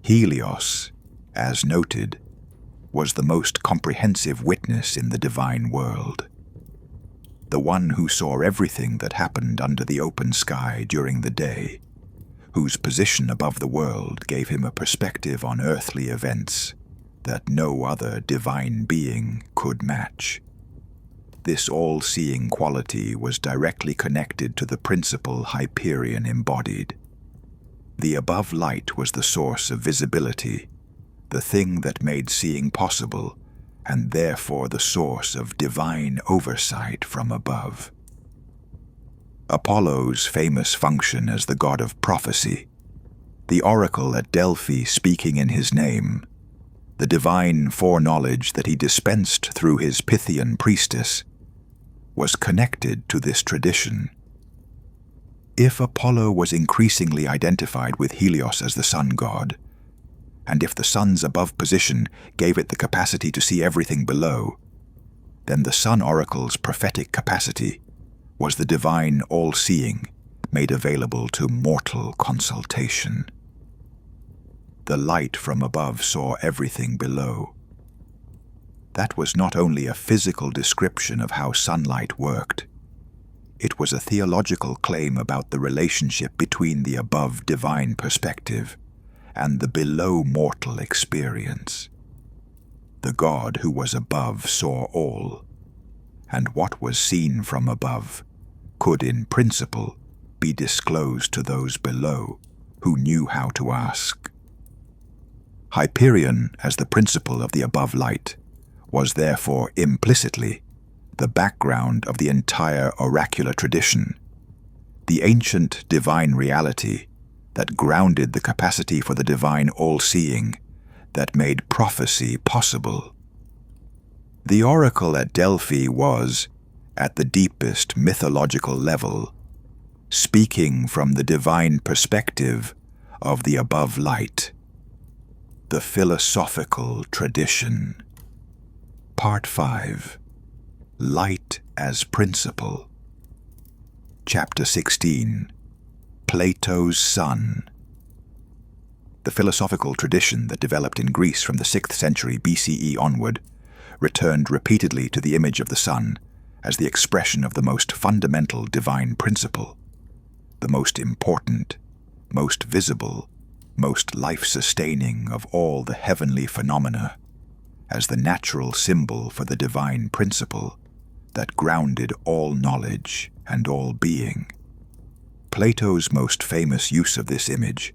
Helios, as noted, was the most comprehensive witness in the divine world, the one who saw everything that happened under the open sky during the day, whose position above the world gave him a perspective on earthly events that no other divine being could match. This all-seeing quality was directly connected to the principle Hyperion embodied. The above light was the source of visibility, the thing that made seeing possible, and therefore the source of divine oversight from above. Apollo's famous function as the god of prophecy, the oracle at Delphi speaking in his name, the divine foreknowledge that he dispensed through his Pythian priestess, was connected to this tradition. If Apollo was increasingly identified with Helios as the sun god, and if the sun's above position gave it the capacity to see everything below, then the sun oracle's prophetic capacity was the divine all-seeing made available to mortal consultation. The light from above saw everything below. That was not only a physical description of how sunlight worked, it was a theological claim about the relationship between the above divine perspective and the below mortal experience. The God who was above saw all, and what was seen from above could in principle be disclosed to those below who knew how to ask. Hyperion, as the principle of the above light, was therefore implicitly the background of the entire oracular tradition, the ancient divine reality that grounded the capacity for the divine all-seeing that made prophecy possible. The oracle at Delphi was, at the deepest mythological level, speaking from the divine perspective of the above light. The philosophical tradition. Part 5. Light as Principle. Chapter 16. Plato's Sun. The philosophical tradition that developed in Greece from the 6th century BCE onward returned repeatedly to the image of the sun as the expression of the most fundamental divine principle, the most important, most visible, most life-sustaining of all the heavenly phenomena, as the natural symbol for the divine principle that grounded all knowledge and all being. Plato's most famous use of this image,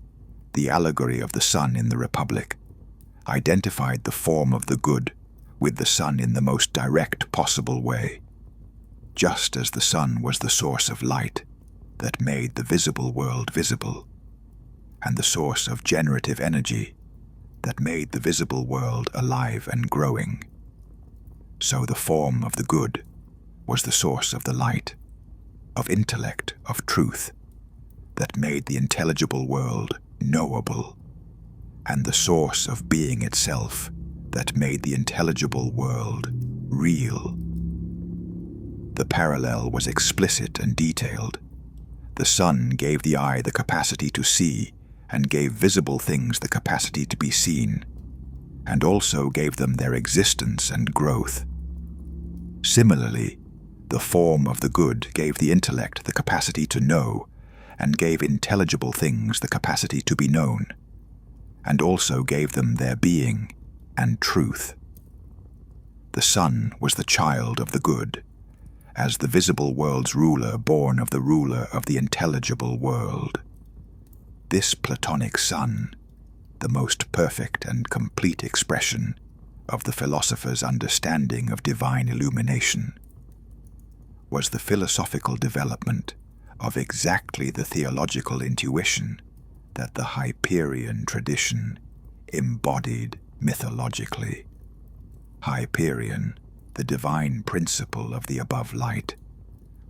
the allegory of the sun in the Republic, identified the form of the good with the sun in the most direct possible way, just as the sun was the source of light that made the visible world visible, and the source of generative energy that made the visible world alive and growing. So the form of the good was the source of the light, of intellect, of truth, that made the intelligible world knowable, and the source of being itself that made the intelligible world real. The parallel was explicit and detailed. The sun gave the eye the capacity to see, and gave visible things the capacity to be seen, and also gave them their existence and growth. Similarly, the form of the good gave the intellect the capacity to know, and gave intelligible things the capacity to be known, and also gave them their being and truth. The sun was the child of the good, as the visible world's ruler born of the ruler of the intelligible world. This Platonic sun, the most perfect and complete expression of the philosopher's understanding of divine illumination, was the philosophical development of exactly the theological intuition that the Hyperion tradition embodied mythologically. Hyperion, the divine principle of the above light,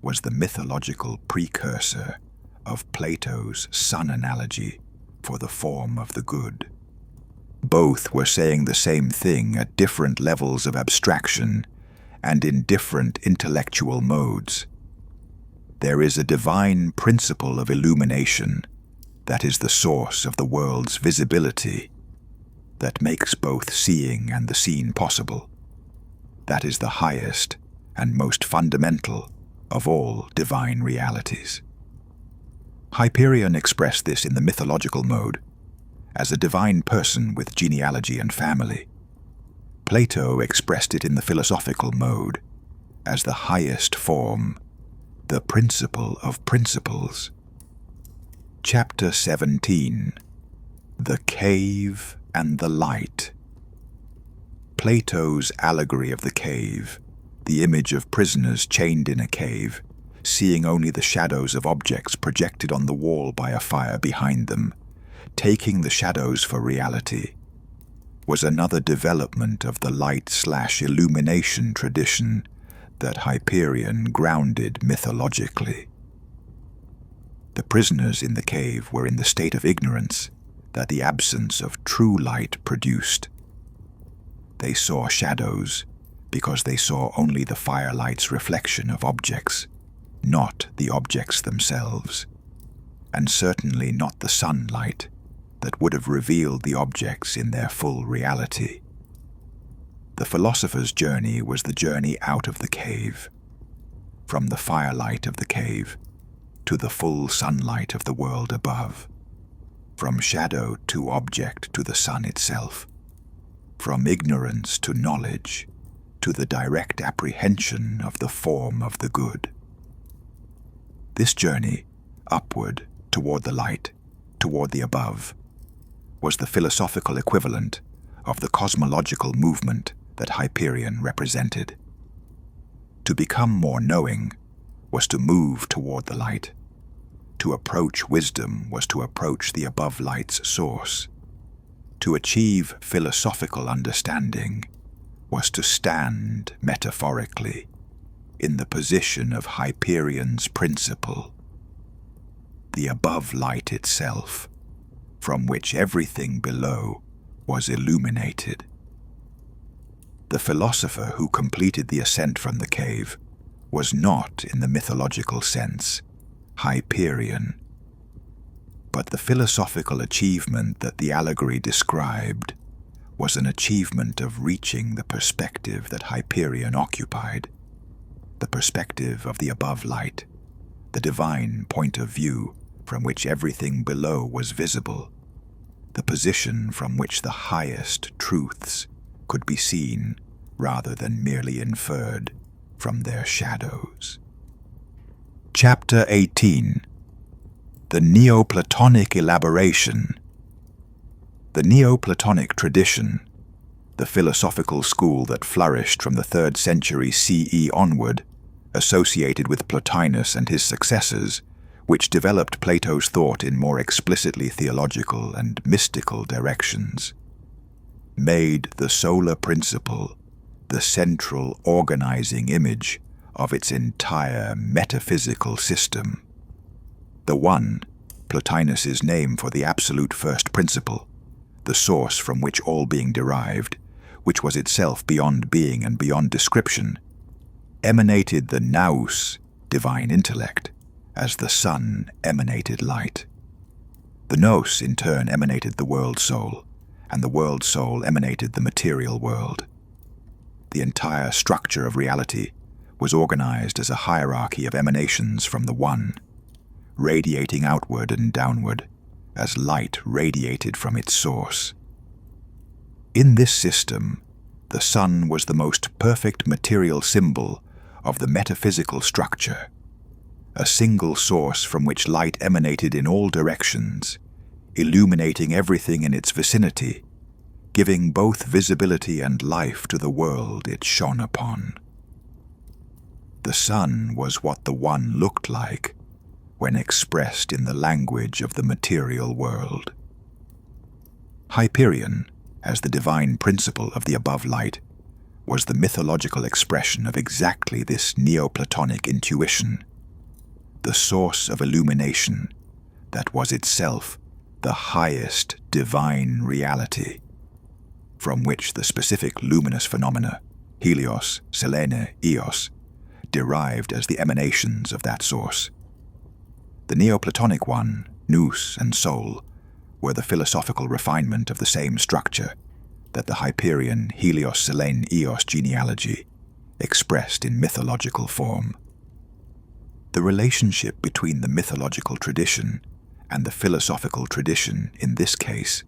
was the mythological precursor of Plato's sun analogy for the form of the good. Both were saying the same thing at different levels of abstraction and in different intellectual modes. There is a divine principle of illumination that is the source of the world's visibility, that makes both seeing and the seen possible. That is the highest and most fundamental of all divine realities. Hyperion expressed this in the mythological mode, as a divine person with genealogy and family. Plato expressed it in the philosophical mode, as the highest form, the principle of principles. Chapter 17. The Cave and the Light. Plato's allegory of the cave, the image of prisoners chained in a cave, seeing only the shadows of objects projected on the wall by a fire behind them, taking the shadows for reality, was another development of the light/illumination tradition that Hyperion grounded mythologically. The prisoners in the cave were in the state of ignorance that the absence of true light produced. They saw shadows because they saw only the firelight's reflection of objects, not the objects themselves, and certainly not the sunlight that would have revealed the objects in their full reality. The philosopher's journey was the journey out of the cave, from the firelight of the cave to the full sunlight of the world above, from shadow to object to the sun itself, from ignorance to knowledge to the direct apprehension of the form of the good. This journey, upward, toward the light, toward the above, was the philosophical equivalent of the cosmological movement that Hyperion represented. To become more knowing was to move toward the light. To approach wisdom was to approach the above light's source. To achieve philosophical understanding was to stand, metaphorically, in the position of Hyperion's principle, the above light itself, from which everything below was illuminated. The philosopher who completed the ascent from the cave was not, in the mythological sense, Hyperion, but the philosophical achievement that the allegory described was an achievement of reaching the perspective that Hyperion occupied, the perspective of the above light, the divine point of view from which everything below was visible, the position from which the highest truths could be seen rather than merely inferred from their shadows. Chapter 18. The Neoplatonic Elaboration. The Neoplatonic tradition, the philosophical school that flourished from the 3rd century CE onward, associated with Plotinus and his successors, which developed Plato's thought in more explicitly theological and mystical directions, made the solar principle the central organizing image of its entire metaphysical system. The One, Plotinus's name for the absolute first principle, the source from which all being derived, which was itself beyond being and beyond description, emanated the nous, divine intellect, as the sun emanated light. The nous, in turn, emanated the world soul, and the world soul emanated the material world. The entire structure of reality was organized as a hierarchy of emanations from the One, radiating outward and downward, as light radiated from its source. In this system, the sun was the most perfect material symbol of the metaphysical structure, a single source from which light emanated in all directions, illuminating everything in its vicinity, giving both visibility and life to the world it shone upon. The sun was what the One looked like when expressed in the language of the material world. Hyperion, as the divine principle of the above light, was the mythological expression of exactly this Neoplatonic intuition, the source of illumination that was itself the highest divine reality, from which the specific luminous phenomena, Helios, Selene, Eos, derived as the emanations of that source. The Neoplatonic one, nous and soul, were the philosophical refinement of the same structure that the Hyperion Helios Selene Eos genealogy expressed in mythological form. The relationship between the mythological tradition and the philosophical tradition in this case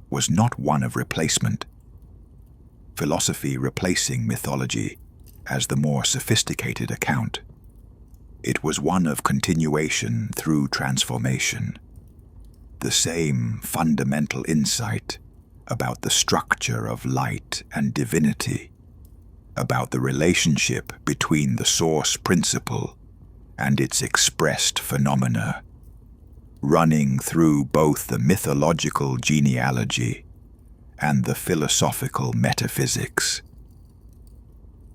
was not one of replacement, philosophy replacing mythology as the more sophisticated account. It was one of continuation through transformation. The same fundamental insight about the structure of light and divinity, about the relationship between the source principle and its expressed phenomena, running through both the mythological genealogy and the philosophical metaphysics.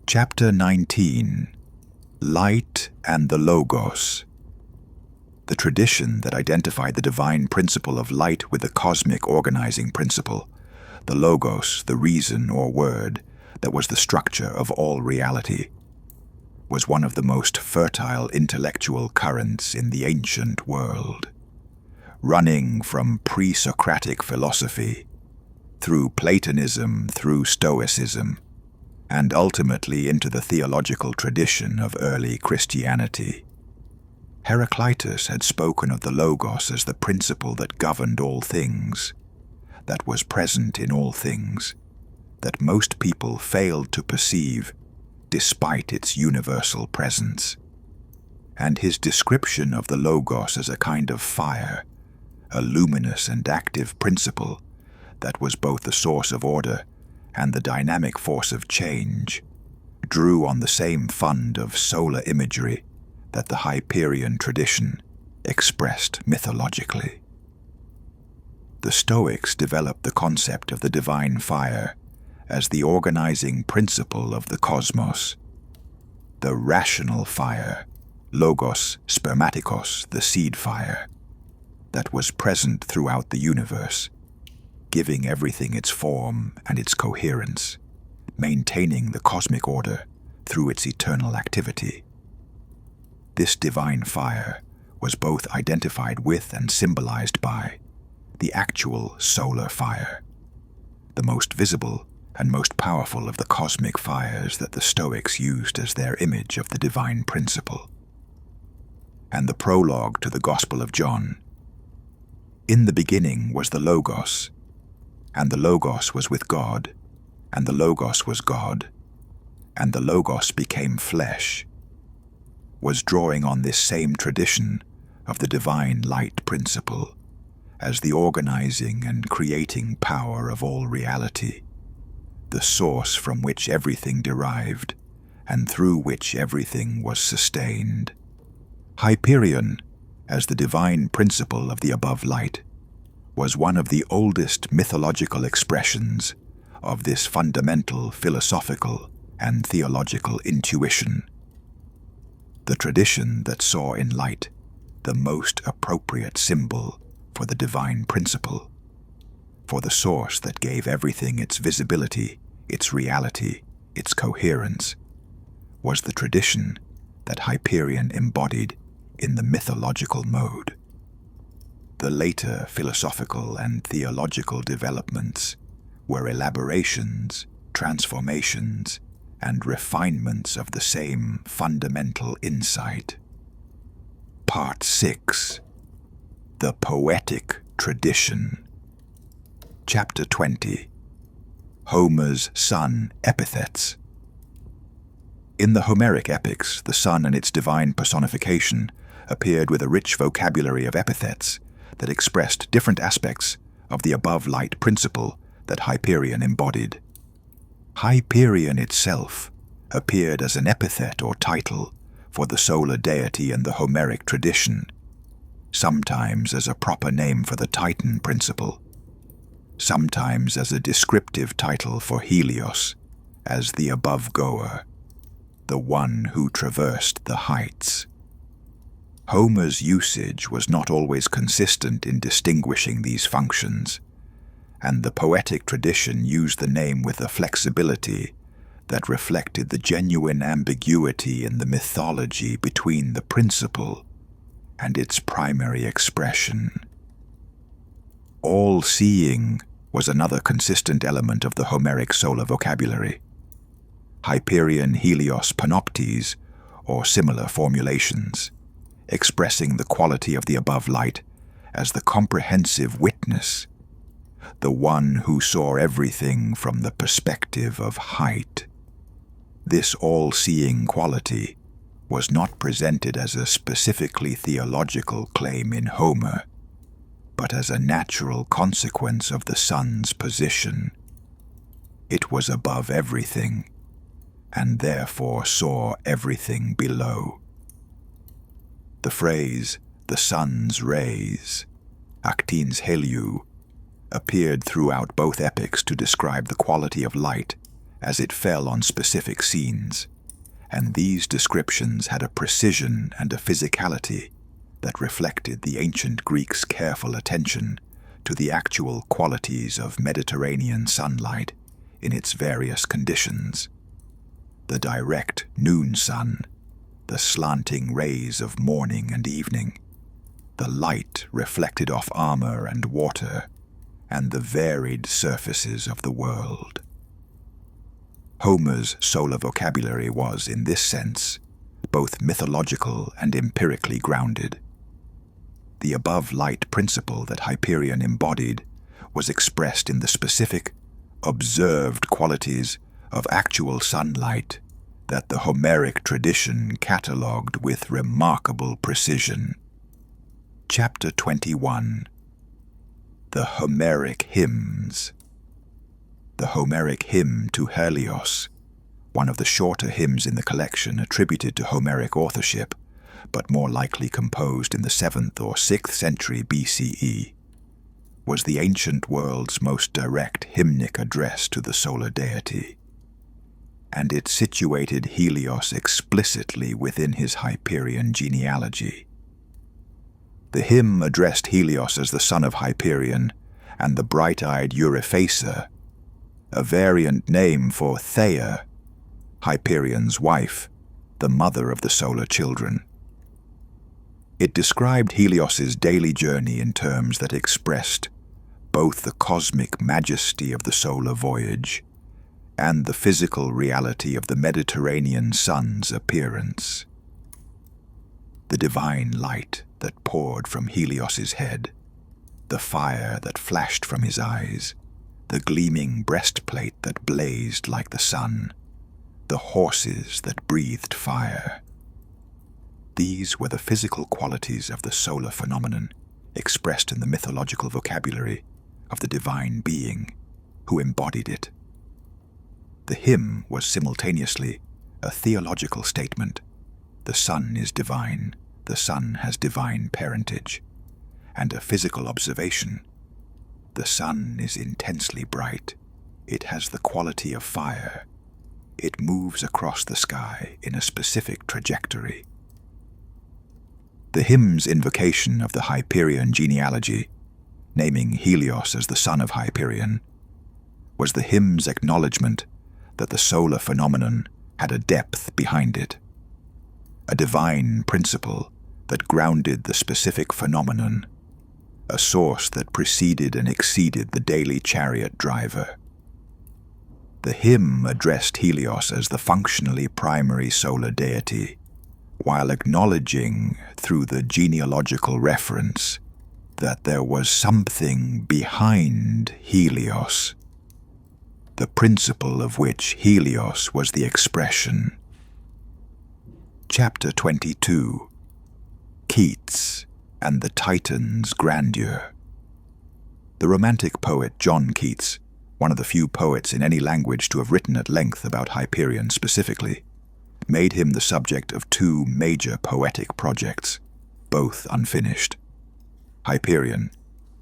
Chapter 19. Light and the Logos. The tradition that identified the divine principle of light with the cosmic organizing principle, the Logos, the reason or word that was the structure of all reality, was one of the most fertile intellectual currents in the ancient world, running from pre-Socratic philosophy, through Platonism, through Stoicism, and ultimately into the theological tradition of early Christianity. Heraclitus had spoken of the Logos as the principle that governed all things, that was present in all things, that most people failed to perceive despite its universal presence. And his description of the Logos as a kind of fire, a luminous and active principle that was both the source of order and the dynamic force of change, drew on the same fund of solar imagery that the Hyperion tradition expressed mythologically. The Stoics developed the concept of the divine fire as the organizing principle of the cosmos, the rational fire, logos spermatikos, the seed fire, that was present throughout the universe, giving everything its form and its coherence, maintaining the cosmic order through its eternal activity. This divine fire was both identified with and symbolized by the actual solar fire, the most visible and most powerful of the cosmic fires that the Stoics used as their image of the divine principle. And the prologue to the Gospel of John: "In the beginning was the Logos, and the Logos was with God, and the Logos was God, and the Logos became flesh," was drawing on this same tradition of the divine light principle as the organizing and creating power of all reality, the source from which everything derived and through which everything was sustained. Hyperion, as the divine principle of the above light, was one of the oldest mythological expressions of this fundamental philosophical and theological intuition, the tradition that saw in light the most appropriate symbol for the divine principle, for the source that gave everything its visibility, its reality, its coherence, was the tradition that Hyperion embodied in the mythological mode. The later philosophical and theological developments were elaborations, transformations, and refinements of the same fundamental insight. Part 6. The Poetic Tradition. Chapter 20. Homer's Sun Epithets. In the Homeric epics, the sun and its divine personification appeared with a rich vocabulary of epithets that expressed different aspects of the above light principle that Hyperion embodied. Hyperion itself appeared as an epithet or title for the solar deity in the Homeric tradition, sometimes as a proper name for the Titan principle, sometimes as a descriptive title for Helios as the above-goer, the one who traversed the heights. Homer's usage was not always consistent in distinguishing these functions, and the poetic tradition used the name with a flexibility that reflected the genuine ambiguity in the mythology between the principle and its primary expression. All-seeing was another consistent element of the Homeric solar vocabulary. Hyperion Helios Panoptes, or similar formulations, expressing the quality of the above light as the comprehensive witness, the one who saw everything from the perspective of height. This all-seeing quality was not presented as a specifically theological claim in Homer, but as a natural consequence of the sun's position. It was above everything, and therefore saw everything below. The phrase, "the sun's rays," actins heliou, appeared throughout both epics to describe the quality of light as it fell on specific scenes, and these descriptions had a precision and a physicality that reflected the ancient Greeks' careful attention to the actual qualities of Mediterranean sunlight in its various conditions. The direct noon sun, the slanting rays of morning and evening, the light reflected off armor and water, and the varied surfaces of the world. Homer's solar vocabulary was, in this sense, both mythological and empirically grounded. The above light principle that Hyperion embodied was expressed in the specific, observed qualities of actual sunlight that the Homeric tradition catalogued with remarkable precision. Chapter 21. The Homeric Hymns. The Homeric hymn to Helios, one of the shorter hymns in the collection attributed to Homeric authorship, but more likely composed in the 7th or 6th century BCE, was the ancient world's most direct hymnic address to the solar deity, and it situated Helios explicitly within his Hyperion genealogy. The hymn addressed Helios as the son of Hyperion and the bright-eyed Euryphacer, a variant name for Theia, Hyperion's wife, the mother of the solar children. It described Helios's daily journey in terms that expressed both the cosmic majesty of the solar voyage and the physical reality of the Mediterranean sun's appearance. The divine light that poured from Helios's head, the fire that flashed from his eyes, the gleaming breastplate that blazed like the sun, the horses that breathed fire. These were the physical qualities of the solar phenomenon expressed in the mythological vocabulary of the divine being who embodied it. The hymn was simultaneously a theological statement. The sun is divine, the sun has divine parentage, and a physical observation. The sun is intensely bright. It has the quality of fire. It moves across the sky in a specific trajectory. The hymn's invocation of the Hyperion genealogy, naming Helios as the son of Hyperion, was the hymn's acknowledgement that the solar phenomenon had a depth behind it, a divine principle that grounded the specific phenomenon, a source that preceded and exceeded the daily chariot driver. The hymn addressed Helios as the functionally primary solar deity, while acknowledging, through the genealogical reference, that there was something behind Helios, the principle of which Helios was the expression. Chapter 22. Keats and the Titan's Grandeur. The Romantic poet John Keats, one of the few poets in any language to have written at length about Hyperion specifically, made him the subject of two major poetic projects, both unfinished. Hyperion,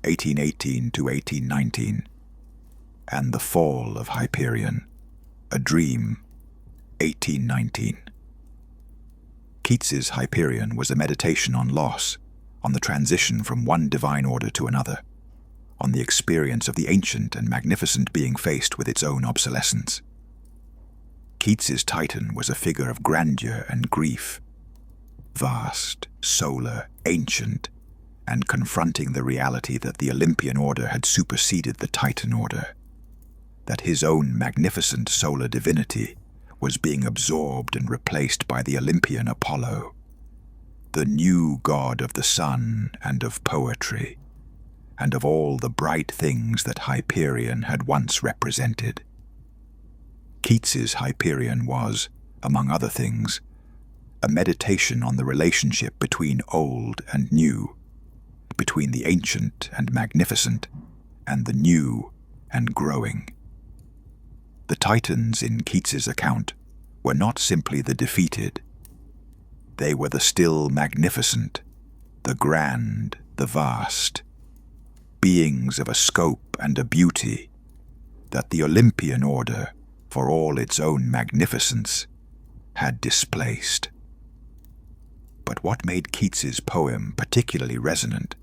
1818 to 1819, and The Fall of Hyperion, A Dream, 1819. Keats's Hyperion was a meditation on loss, on the transition from one divine order to another, on the experience of the ancient and magnificent being faced with its own obsolescence. Keats's Titan was a figure of grandeur and grief, vast, solar, ancient, and confronting the reality that the Olympian order had superseded the Titan order, that his own magnificent solar divinity was being absorbed and replaced by the Olympian Apollo, the new god of the sun and of poetry, and of all the bright things that Hyperion had once represented. Keats's Hyperion was, among other things, a meditation on the relationship between old and new, between the ancient and magnificent, and the new and growing. The Titans in Keats's account were not simply the defeated. They were the still magnificent, the grand, the vast, beings of a scope and a beauty that the Olympian order, for all its own magnificence, had displaced. But what made Keats's poem particularly resonant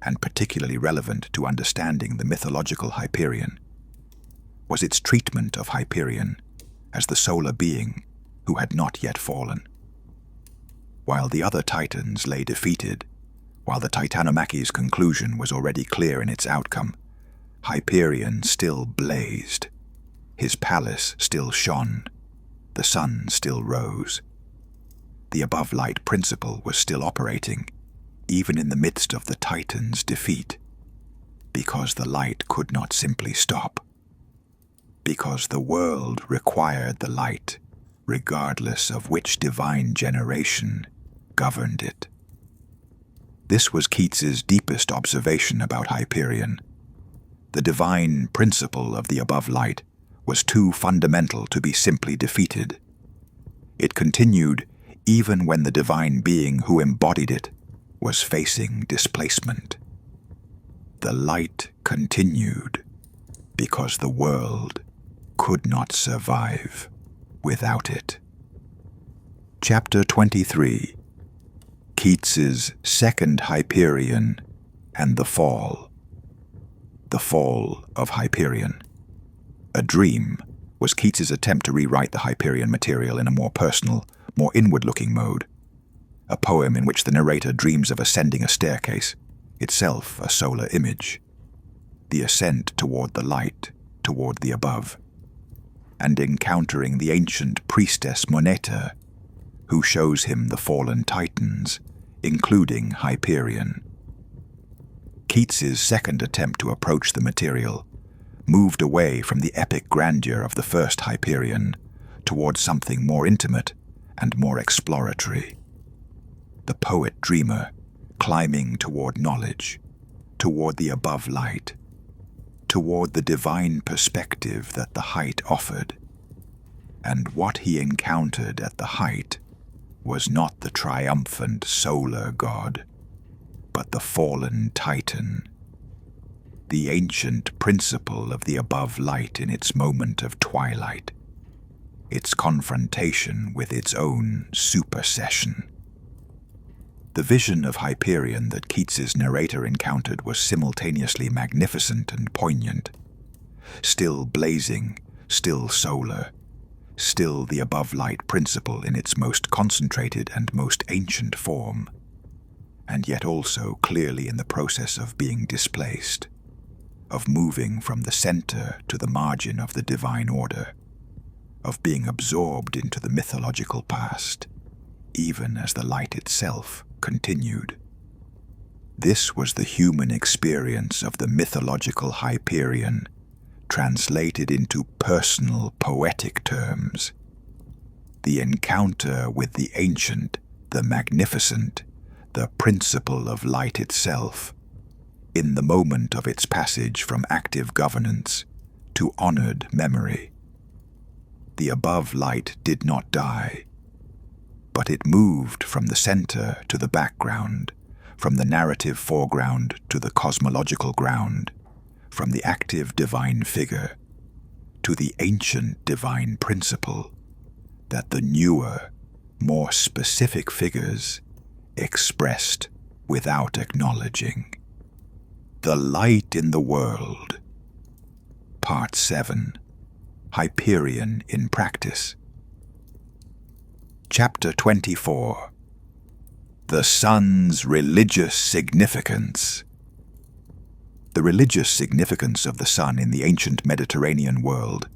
and particularly relevant to understanding the mythological Hyperion was its treatment of Hyperion as the solar being who had not yet fallen. While the other Titans lay defeated, while the Titanomachy's conclusion was already clear in its outcome, Hyperion still blazed. His palace still shone. The sun still rose. The above-light principle was still operating, even in the midst of the Titans' defeat, because the light could not simply stop, because the world required the light, regardless of which divine generation governed it. This was Keats's deepest observation about Hyperion. The divine principle of the above light was too fundamental to be simply defeated. It continued even when the divine being who embodied it was facing displacement. The light continued because the world could not survive without it. Chapter 23. Keats's Second Hyperion and the Fall. The Fall of Hyperion. A Dream was Keats's attempt to rewrite the Hyperion material in a more personal, more inward-looking mode. A poem in which the narrator dreams of ascending a staircase, itself a solar image. The ascent toward the light, toward the above, and encountering the ancient priestess Moneta, who shows him the fallen Titans, including Hyperion. Keats's second attempt to approach the material moved away from the epic grandeur of the first Hyperion towards something more intimate and more exploratory. The poet-dreamer climbing toward knowledge, toward the above light, toward the divine perspective that the height offered. And what he encountered at the height was not the triumphant solar god, but the fallen Titan, the ancient principle of the above light in its moment of twilight, its confrontation with its own supersession. The vision of Hyperion that Keats's narrator encountered was simultaneously magnificent and poignant. Still blazing, still solar, still the above-light principle in its most concentrated and most ancient form, and yet also clearly in the process of being displaced, of moving from the center to the margin of the divine order, of being absorbed into the mythological past, even as the light itself continued. This was the human experience of the mythological Hyperion, translated into personal poetic terms. The encounter with the ancient, the magnificent, the principle of light itself, in the moment of its passage from active governance to honored memory. The above light did not die. but it moved from the center to the background, from the narrative foreground to the cosmological ground, from the active divine figure to the ancient divine principle that the newer, more specific figures expressed without acknowledging. The Light in the World. Part 7. Hyperion in Practice. Chapter 24. The Sun's Religious Significance. The religious significance of the sun in the ancient Mediterranean world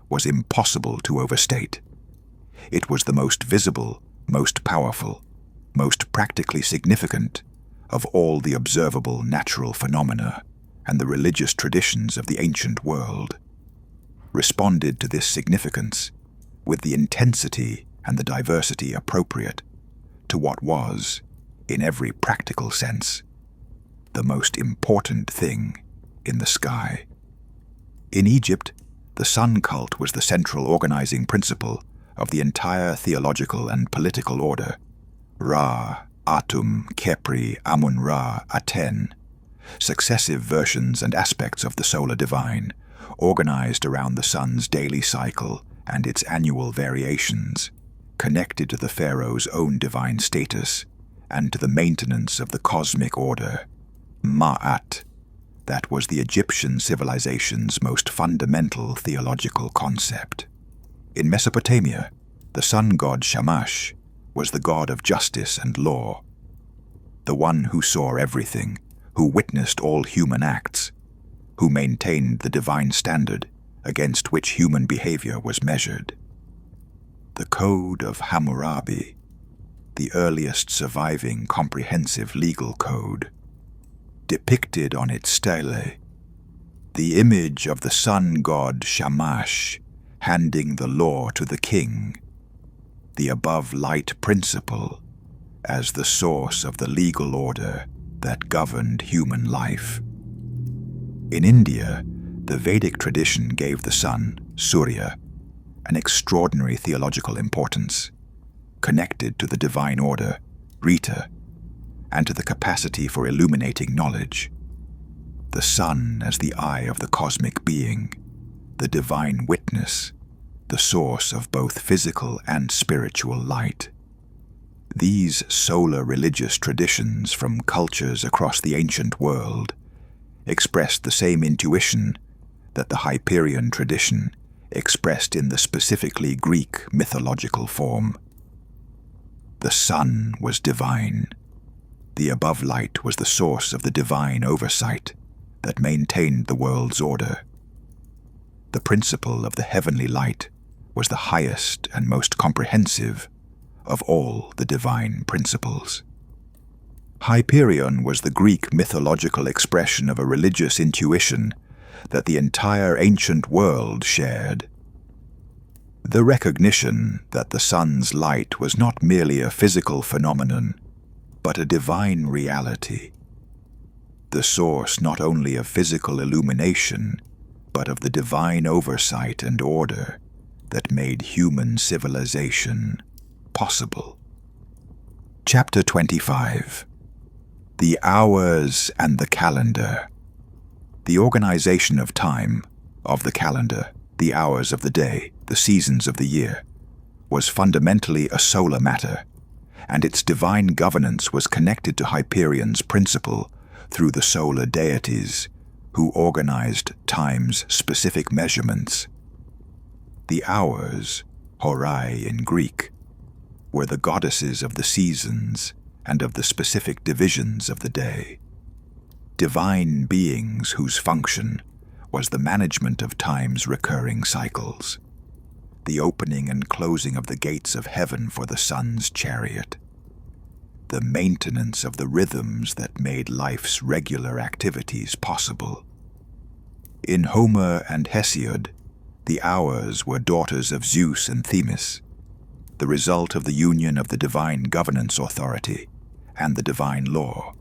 was impossible to overstate. It was the most visible, most powerful, most practically significant of all the observable natural phenomena, and the religious traditions of the ancient world responded to this significance with the intensity and the diversity appropriate to what was, in every practical sense, the most important thing in the sky. In Egypt, the sun cult was the central organizing principle of the entire theological and political order. Ra, Atum, Khepri, Amun-Ra, Aten, successive versions and aspects of the solar divine, organized around the sun's daily cycle and its annual variations, connected to the pharaoh's own divine status and to the maintenance of the cosmic order. Ma'at, that was the Egyptian civilization's most fundamental theological concept. In Mesopotamia, the sun god Shamash was the god of justice and law, the one who saw everything, who witnessed all human acts, who maintained the divine standard against which human behavior was measured. The Code of Hammurabi, the earliest surviving comprehensive legal code, depicted on its stele the image of the sun god Shamash handing the law to the king, the above light principle as the source of the legal order that governed human life. In India, the Vedic tradition gave the sun, Surya, an extraordinary theological importance, connected to the divine order, Rita, and to the capacity for illuminating knowledge. The sun as the eye of the cosmic being, the divine witness, the source of both physical and spiritual light. These solar religious traditions from cultures across the ancient world expressed the same intuition that the Hyperion tradition expressed in the specifically Greek mythological form. The sun was divine. The above light was the source of the divine oversight that maintained the world's order. The principle of the heavenly light was the highest and most comprehensive of all the divine principles. Hyperion was the Greek mythological expression of a religious intuition that the entire ancient world shared. The recognition that the sun's light was not merely a physical phenomenon, but a divine reality, the source not only of physical illumination, but of the divine oversight and order that made human civilization possible. Chapter 25. The Hours and the Calendar. The organization of time, of the calendar, the hours of the day, the seasons of the year, was fundamentally a solar matter, and its divine governance was connected to Hyperion's principle through the solar deities who organized time's specific measurements. The hours, horai in Greek, were the goddesses of the seasons and of the specific divisions of the day, divine beings whose function was the management of time's recurring cycles, the opening and closing of the gates of heaven for the sun's chariot, the maintenance of the rhythms that made life's regular activities possible. In Homer and Hesiod, the hours were daughters of Zeus and Themis, the result of the union of the divine governance authority and the divine law,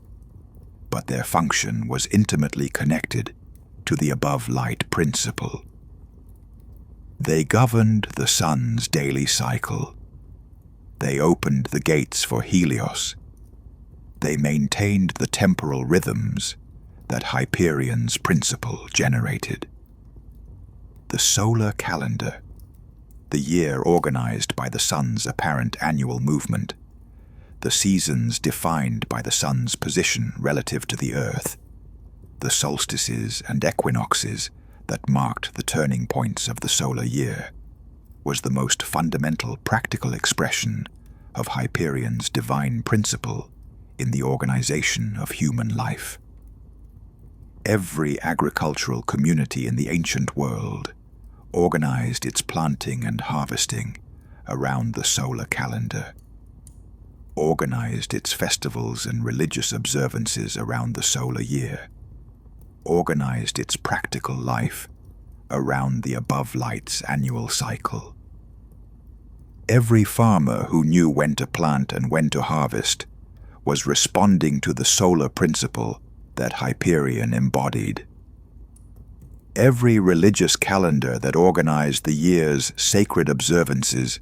but their function was intimately connected to the above light principle. They governed the sun's daily cycle, They opened the gates for Helios. They maintained the temporal rhythms that Hyperion's principle generated. The solar calendar, the year organized by the sun's apparent annual movement, the seasons defined by the sun's position relative to the earth, the solstices and equinoxes that marked the turning points of the solar year, was the most fundamental practical expression of Hyperion's divine principle in the organization of human life. Every agricultural community in the ancient world organized its planting and harvesting around the solar calendar, organized its festivals and religious observances around the solar year, organized its practical life around the above light's annual cycle. Every farmer who knew when to plant and when to harvest was responding to the solar principle that Hyperion embodied. Every religious calendar that organized the year's sacred observances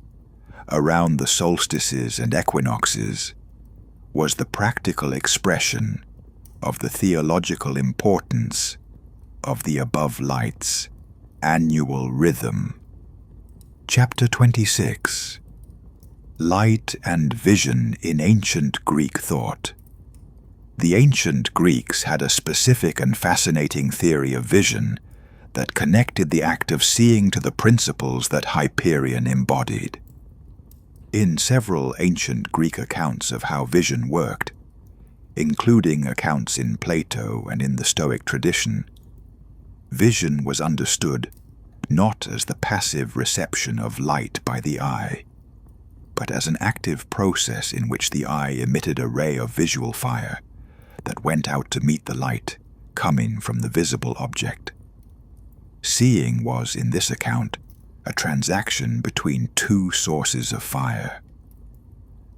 around the solstices and equinoxes was the practical expression of the theological importance of the above light's annual rhythm. Chapter 26. Light and Vision in Ancient Greek Thought. The ancient Greeks had a specific and fascinating theory of vision that connected the act of seeing to the principles that Hyperion embodied. In several ancient Greek accounts of how vision worked, including accounts in Plato and in the Stoic tradition, vision was understood not as the passive reception of light by the eye, but as an active process in which the eye emitted a ray of visual fire that went out to meet the light coming from the visible object. Seeing was, in this account, a transaction between two sources of fire: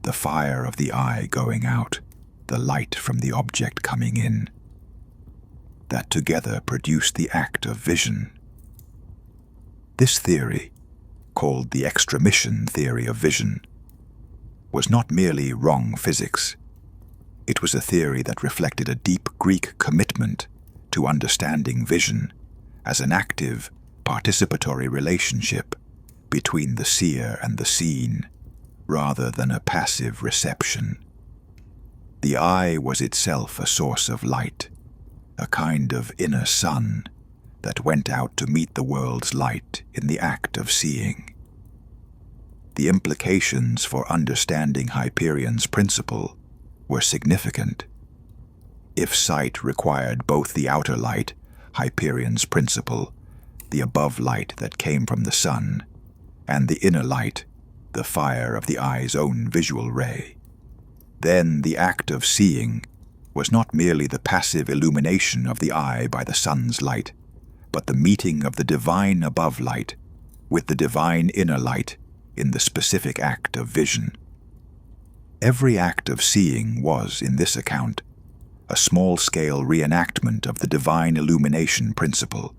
the fire of the eye going out, the light from the object coming in, that together produced the act of vision. This theory, called the extramission theory of vision, was not merely wrong physics. It was a theory that reflected a deep Greek commitment to understanding vision as an active, participatory relationship between the seer and the seen, rather than a passive reception. The eye was itself a source of light, a kind of inner sun that went out to meet the world's light in the act of seeing. The implications for understanding Hyperion's principle were significant. If sight required both the outer light, Hyperion's principle, the above light that came from the sun, and the inner light, the fire of the eye's own visual ray, then the act of seeing was not merely the passive illumination of the eye by the sun's light, but the meeting of the divine above light with the divine inner light in the specific act of vision. Every act of seeing was, in this account, a small-scale reenactment of the divine illumination principle,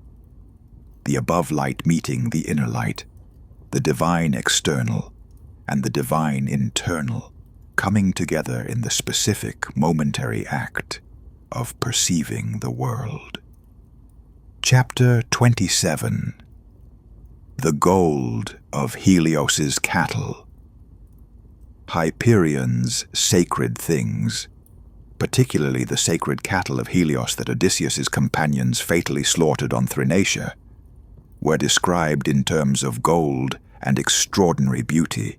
the above light meeting the inner light, the divine external and the divine internal coming together in the specific momentary act of perceiving the world. Chapter 27. The Gold of Helios's Cattle. Hyperion's sacred things, particularly the sacred cattle of Helios that Odysseus's companions fatally slaughtered on Thrinacia, were described in terms of gold and extraordinary beauty,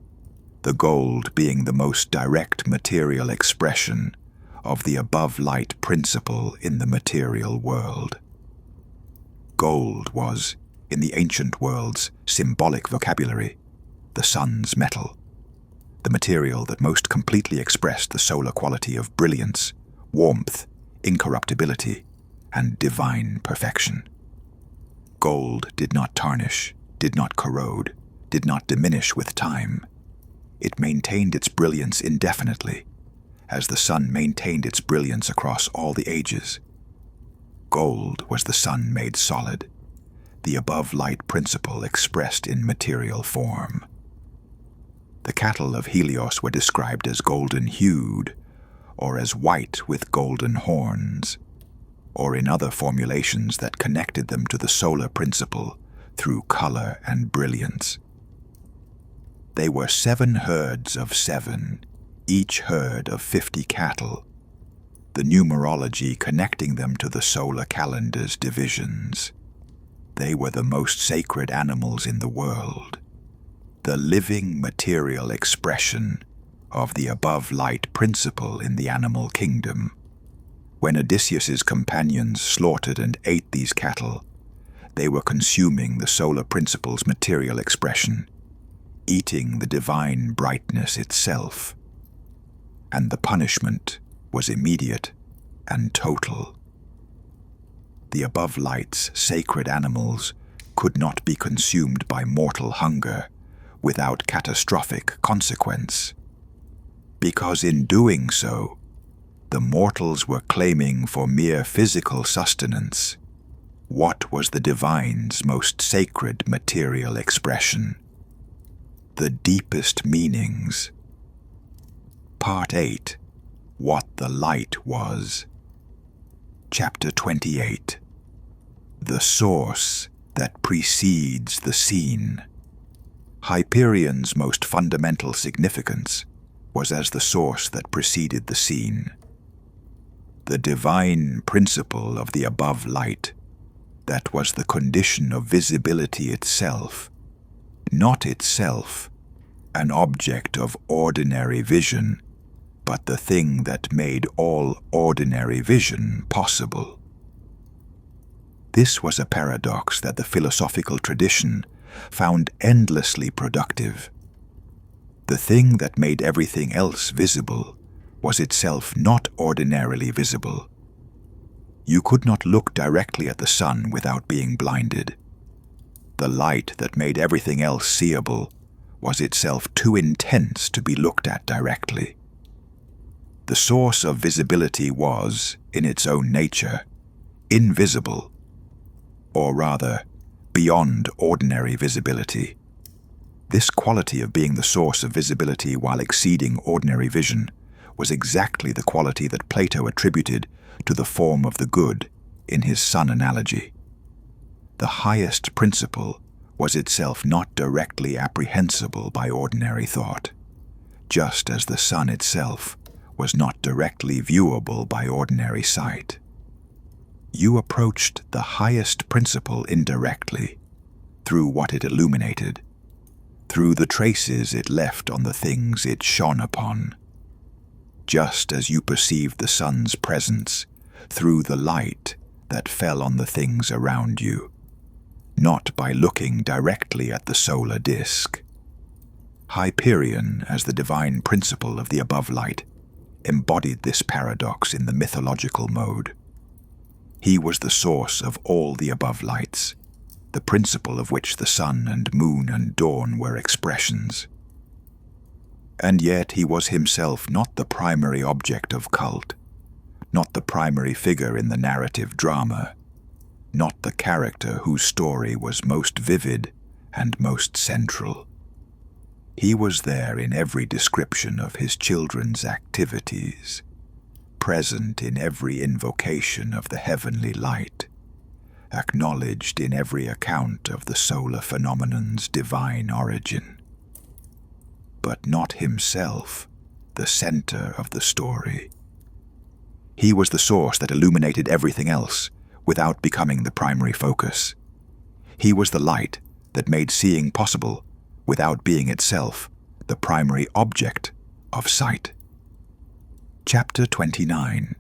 the gold being the most direct material expression of the above-light principle in the material world. Gold was, in the ancient world's symbolic vocabulary, the sun's metal, the material that most completely expressed the solar quality of brilliance, warmth, incorruptibility, and divine perfection. Gold did not tarnish, did not corrode, did not diminish with time. It maintained its brilliance indefinitely, as the sun maintained its brilliance across all the ages. Gold was the sun made solid, the above-light principle expressed in material form. The cattle of Helios were described as golden-hued, or as white with golden horns, or in other formulations that connected them to the solar principle through color and brilliance. They were 7 herds of 7, each herd of 50 cattle, the numerology connecting them to the solar calendar's divisions. They were the most sacred animals in the world, the living material expression of the above light principle in the animal kingdom. When Odysseus's companions slaughtered and ate these cattle, they were consuming the solar principle's material expression, eating the divine brightness itself. And the punishment was immediate and total. The above light's sacred animals could not be consumed by mortal hunger without catastrophic consequence, because in doing so, the mortals were claiming for mere physical sustenance what was the divine's most sacred material expression, the deepest meanings. Part 8. What the Light Was. Chapter 28. The Source that Precedes the Scene. Hyperion's most fundamental significance was as the source that preceded the scene. The divine principle of the above light, that was the condition of visibility itself, not itself an object of ordinary vision, but the thing that made all ordinary vision possible. This was a paradox that the philosophical tradition found endlessly productive. The thing that made everything else visible was itself not ordinarily visible. You could not look directly at the sun without being blinded. The light that made everything else seeable was itself too intense to be looked at directly. The source of visibility was, in its own nature, invisible, or rather, beyond ordinary visibility. This quality of being the source of visibility while exceeding ordinary vision was exactly the quality that Plato attributed to the form of the good in his sun analogy. The highest principle was itself not directly apprehensible by ordinary thought, just as the sun itself was not directly viewable by ordinary sight. You approached the highest principle indirectly, through what it illuminated, through the traces it left on the things it shone upon, just as you perceived the sun's presence through the light that fell on the things around you, not by looking directly at the solar disk. Hyperion, as the divine principle of the above light, embodied this paradox in the mythological mode. He was the source of all the above lights, the principle of which the sun and moon and dawn were expressions. And yet he was himself not the primary object of cult, not the primary figure in the narrative drama, not the character whose story was most vivid and most central. He was there in every description of his children's activities, present in every invocation of the heavenly light, acknowledged in every account of the solar phenomenon's divine origin, but not himself the center of the story. He was the source that illuminated everything else without becoming the primary focus. He was the light that made seeing possible without being itself the primary object of sight. Chapter 29.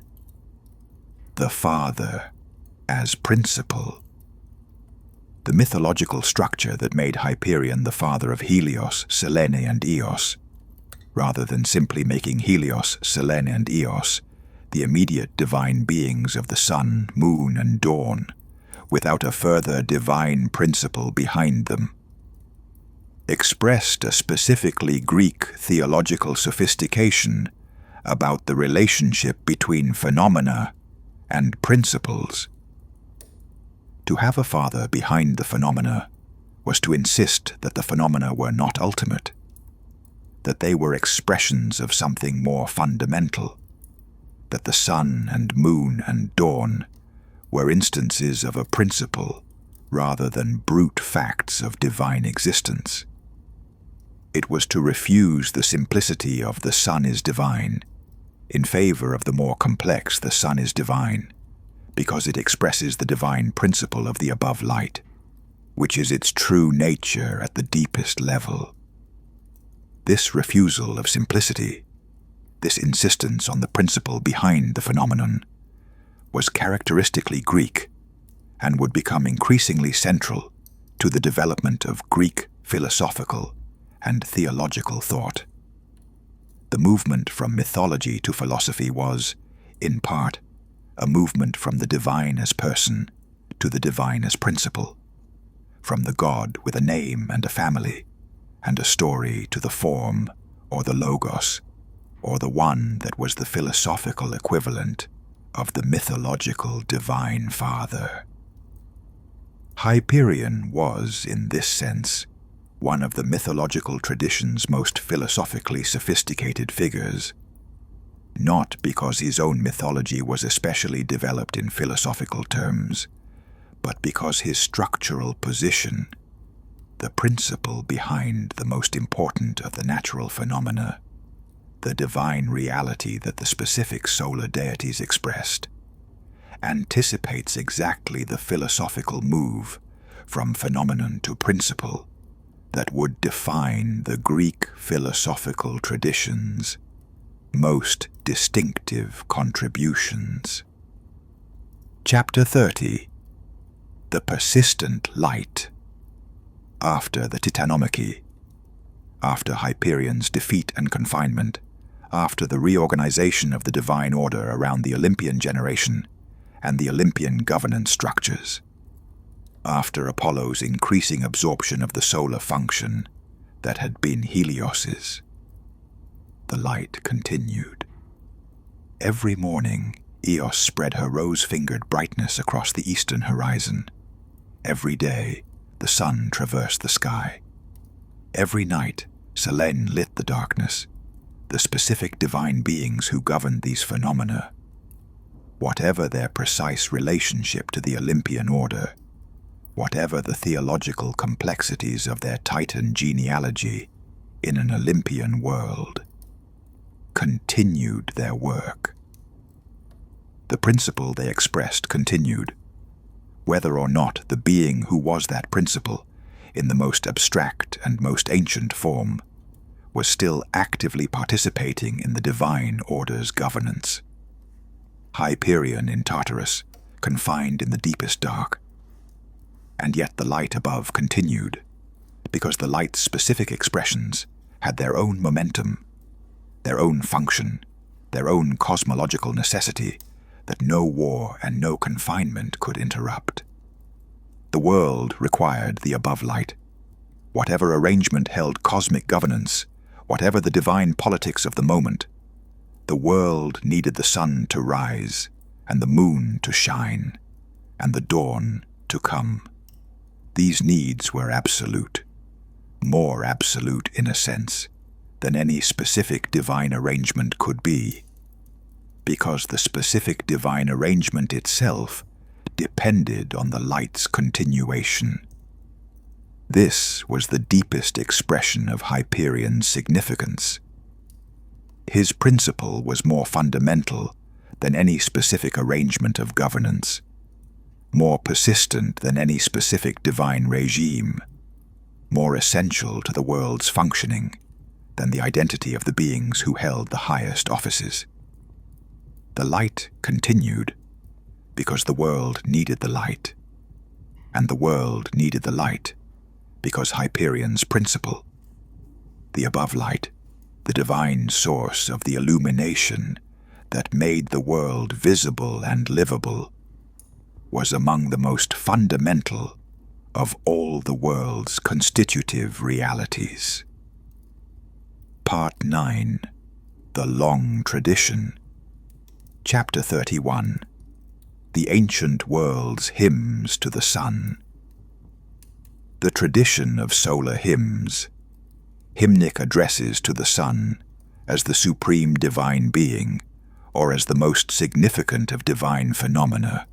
The Father as Principle. The mythological structure that made Hyperion the father of Helios, Selene, and Eos, rather than simply making Helios, Selene, and Eos the immediate divine beings of the sun, moon, and dawn, without a further divine principle behind them, expressed a specifically Greek theological sophistication about the relationship between phenomena and principles. To have a father behind the phenomena was to insist that the phenomena were not ultimate. that they were expressions of something more fundamental, that the sun and moon and dawn were instances of a principle rather than brute facts of divine existence. It was to refuse the simplicity of the sun is divine in favor of the more complex the sun is divine, because it expresses the divine principle of the above light, which is its true nature at the deepest level. This refusal of simplicity, this insistence on the principle behind the phenomenon, was characteristically Greek and would become increasingly central to the development of Greek philosophical and theological thought. The movement from mythology to philosophy was, in part, a movement from the divine as person to the divine as principle, from the God with a name and a family and a story to the form or the logos, or the one that was the philosophical equivalent of the mythological divine father. Hyperion was, in this sense, one of the mythological tradition's most philosophically sophisticated figures, not because his own mythology was especially developed in philosophical terms, but because his structural position, the principle behind the most important of the natural phenomena, the divine reality that the specific solar deities expressed, anticipates exactly the philosophical move from phenomenon to principle that would define the Greek philosophical tradition's most distinctive contributions. Chapter 30. The Persistent Light. After the Titanomachy, after Hyperion's defeat and confinement, after the reorganization of the divine order around the Olympian generation and the Olympian governance structures, after Apollo's increasing absorption of the solar function that had been Helios's, the light continued. Every morning, Eos spread her rose-fingered brightness across the eastern horizon. Every day, the sun traversed the sky. Every night, Selene lit the darkness, the specific divine beings who governed these phenomena, whatever their precise relationship to the Olympian order, whatever the theological complexities of their Titan genealogy in an Olympian world, continued their work. The principle they expressed continued, whether or not the being who was that principle, in the most abstract and most ancient form, was still actively participating in the divine order's governance. Hyperion in Tartarus, confined in the deepest dark. And yet the light above continued, because the light's specific expressions had their own momentum, their own function, their own cosmological necessity that no war and no confinement could interrupt. The world required the above light. Whatever arrangement held cosmic governance, whatever the divine politics of the moment, the world needed the sun to rise, and the moon to shine, and the dawn to come. These needs were absolute, more absolute in a sense than any specific divine arrangement could be, because the specific divine arrangement itself depended on the light's continuation. This was the deepest expression of Hyperion's significance. His principle was more fundamental than any specific arrangement of governance, more persistent than any specific divine regime, more essential to the world's functioning than the identity of the beings who held the highest offices. The light continued because the world needed the light, and the world needed the light because Hyperion's principle, the above light, the divine source of the illumination that made the world visible and livable, was among the most fundamental of all the world's constitutive realities. Part 9. The Long Tradition. Chapter 31. The Ancient World's Hymns to the Sun. The tradition of solar hymns, hymnic addresses to the sun as the supreme divine being, or as the most significant of divine phenomena,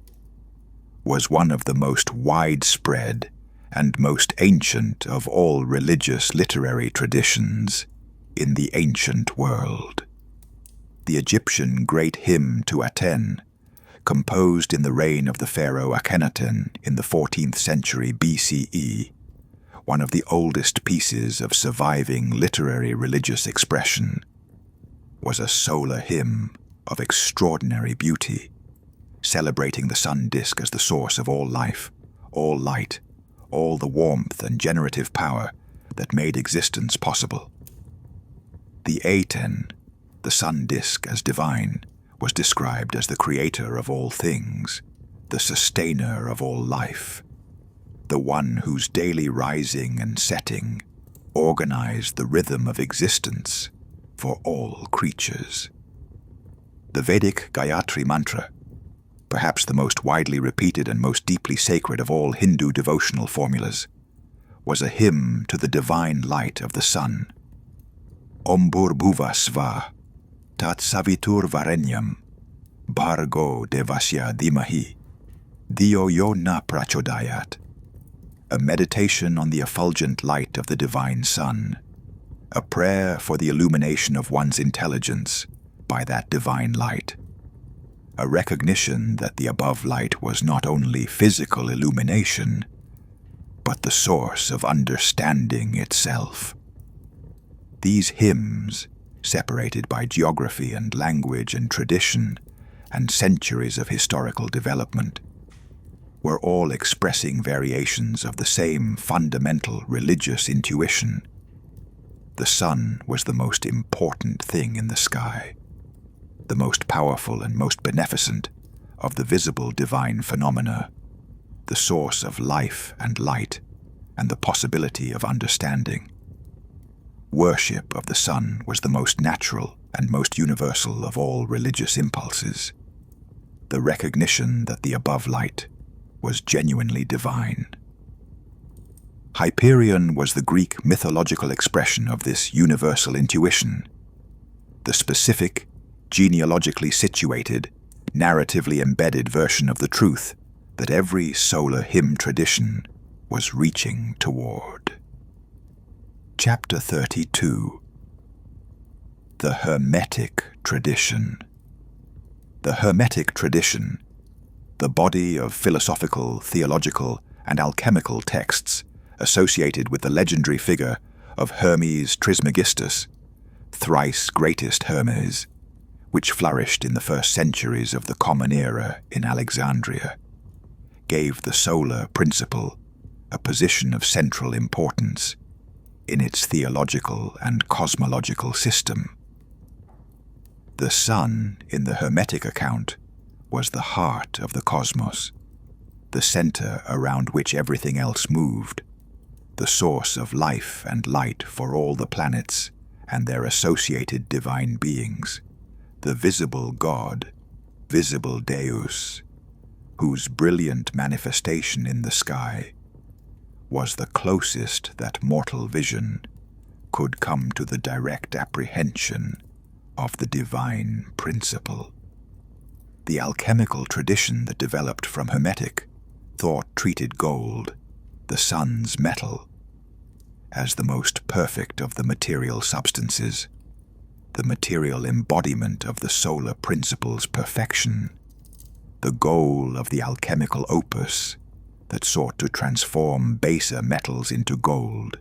was one of the most widespread and most ancient of all religious literary traditions in the ancient world. The Egyptian great hymn to Aten, composed in the reign of the pharaoh Akhenaten in the 14th century BCE, one of the oldest pieces of surviving literary religious expression, was a solar hymn of extraordinary beauty, celebrating the sun disk as the source of all life, all light, all the warmth and generative power that made existence possible. The Aten, the sun disk as divine, was described as the creator of all things, the sustainer of all life, the one whose daily rising and setting organized the rhythm of existence for all creatures. The Vedic Gayatri Mantra, perhaps the most widely repeated and most deeply sacred of all Hindu devotional formulas, was a hymn to the divine light of the sun. Om Bhurabhuva Svah, Tat Savitur Varenyam, Bhargo Devasya Dhimahi, Dhiyo Yo Na Prachodayat. A meditation on the effulgent light of the divine sun, a prayer for the illumination of one's intelligence by that divine light, a recognition that the above light was not only physical illumination, but the source of understanding itself. These hymns, separated by geography and language and tradition and centuries of historical development, were all expressing variations of the same fundamental religious intuition. The sun was the most important thing in the sky, the most powerful and most beneficent of the visible divine phenomena, the source of life and light and the possibility of understanding. Worship of the sun was the most natural and most universal of all religious impulses, the recognition that the above light was genuinely divine. Hyperion was the Greek mythological expression of this universal intuition, the specific, genealogically situated, narratively embedded version of the truth that every solar hymn tradition was reaching toward. Chapter 32. The Hermetic Tradition. The Hermetic tradition, the body of philosophical, theological, and alchemical texts associated with the legendary figure of Hermes Trismegistus, thrice greatest Hermes, which flourished in the first centuries of the Common Era in Alexandria, gave the solar principle a position of central importance in its theological and cosmological system. The sun, in the Hermetic account, was the heart of the cosmos, the center around which everything else moved, the source of life and light for all the planets and their associated divine beings, the visible God, visible Deus, whose brilliant manifestation in the sky was the closest that mortal vision could come to the direct apprehension of the divine principle. The alchemical tradition that developed from Hermetic thought treated gold, the sun's metal, as the most perfect of the material substances, the material embodiment of the solar principle's perfection, the goal of the alchemical opus that sought to transform baser metals into gold,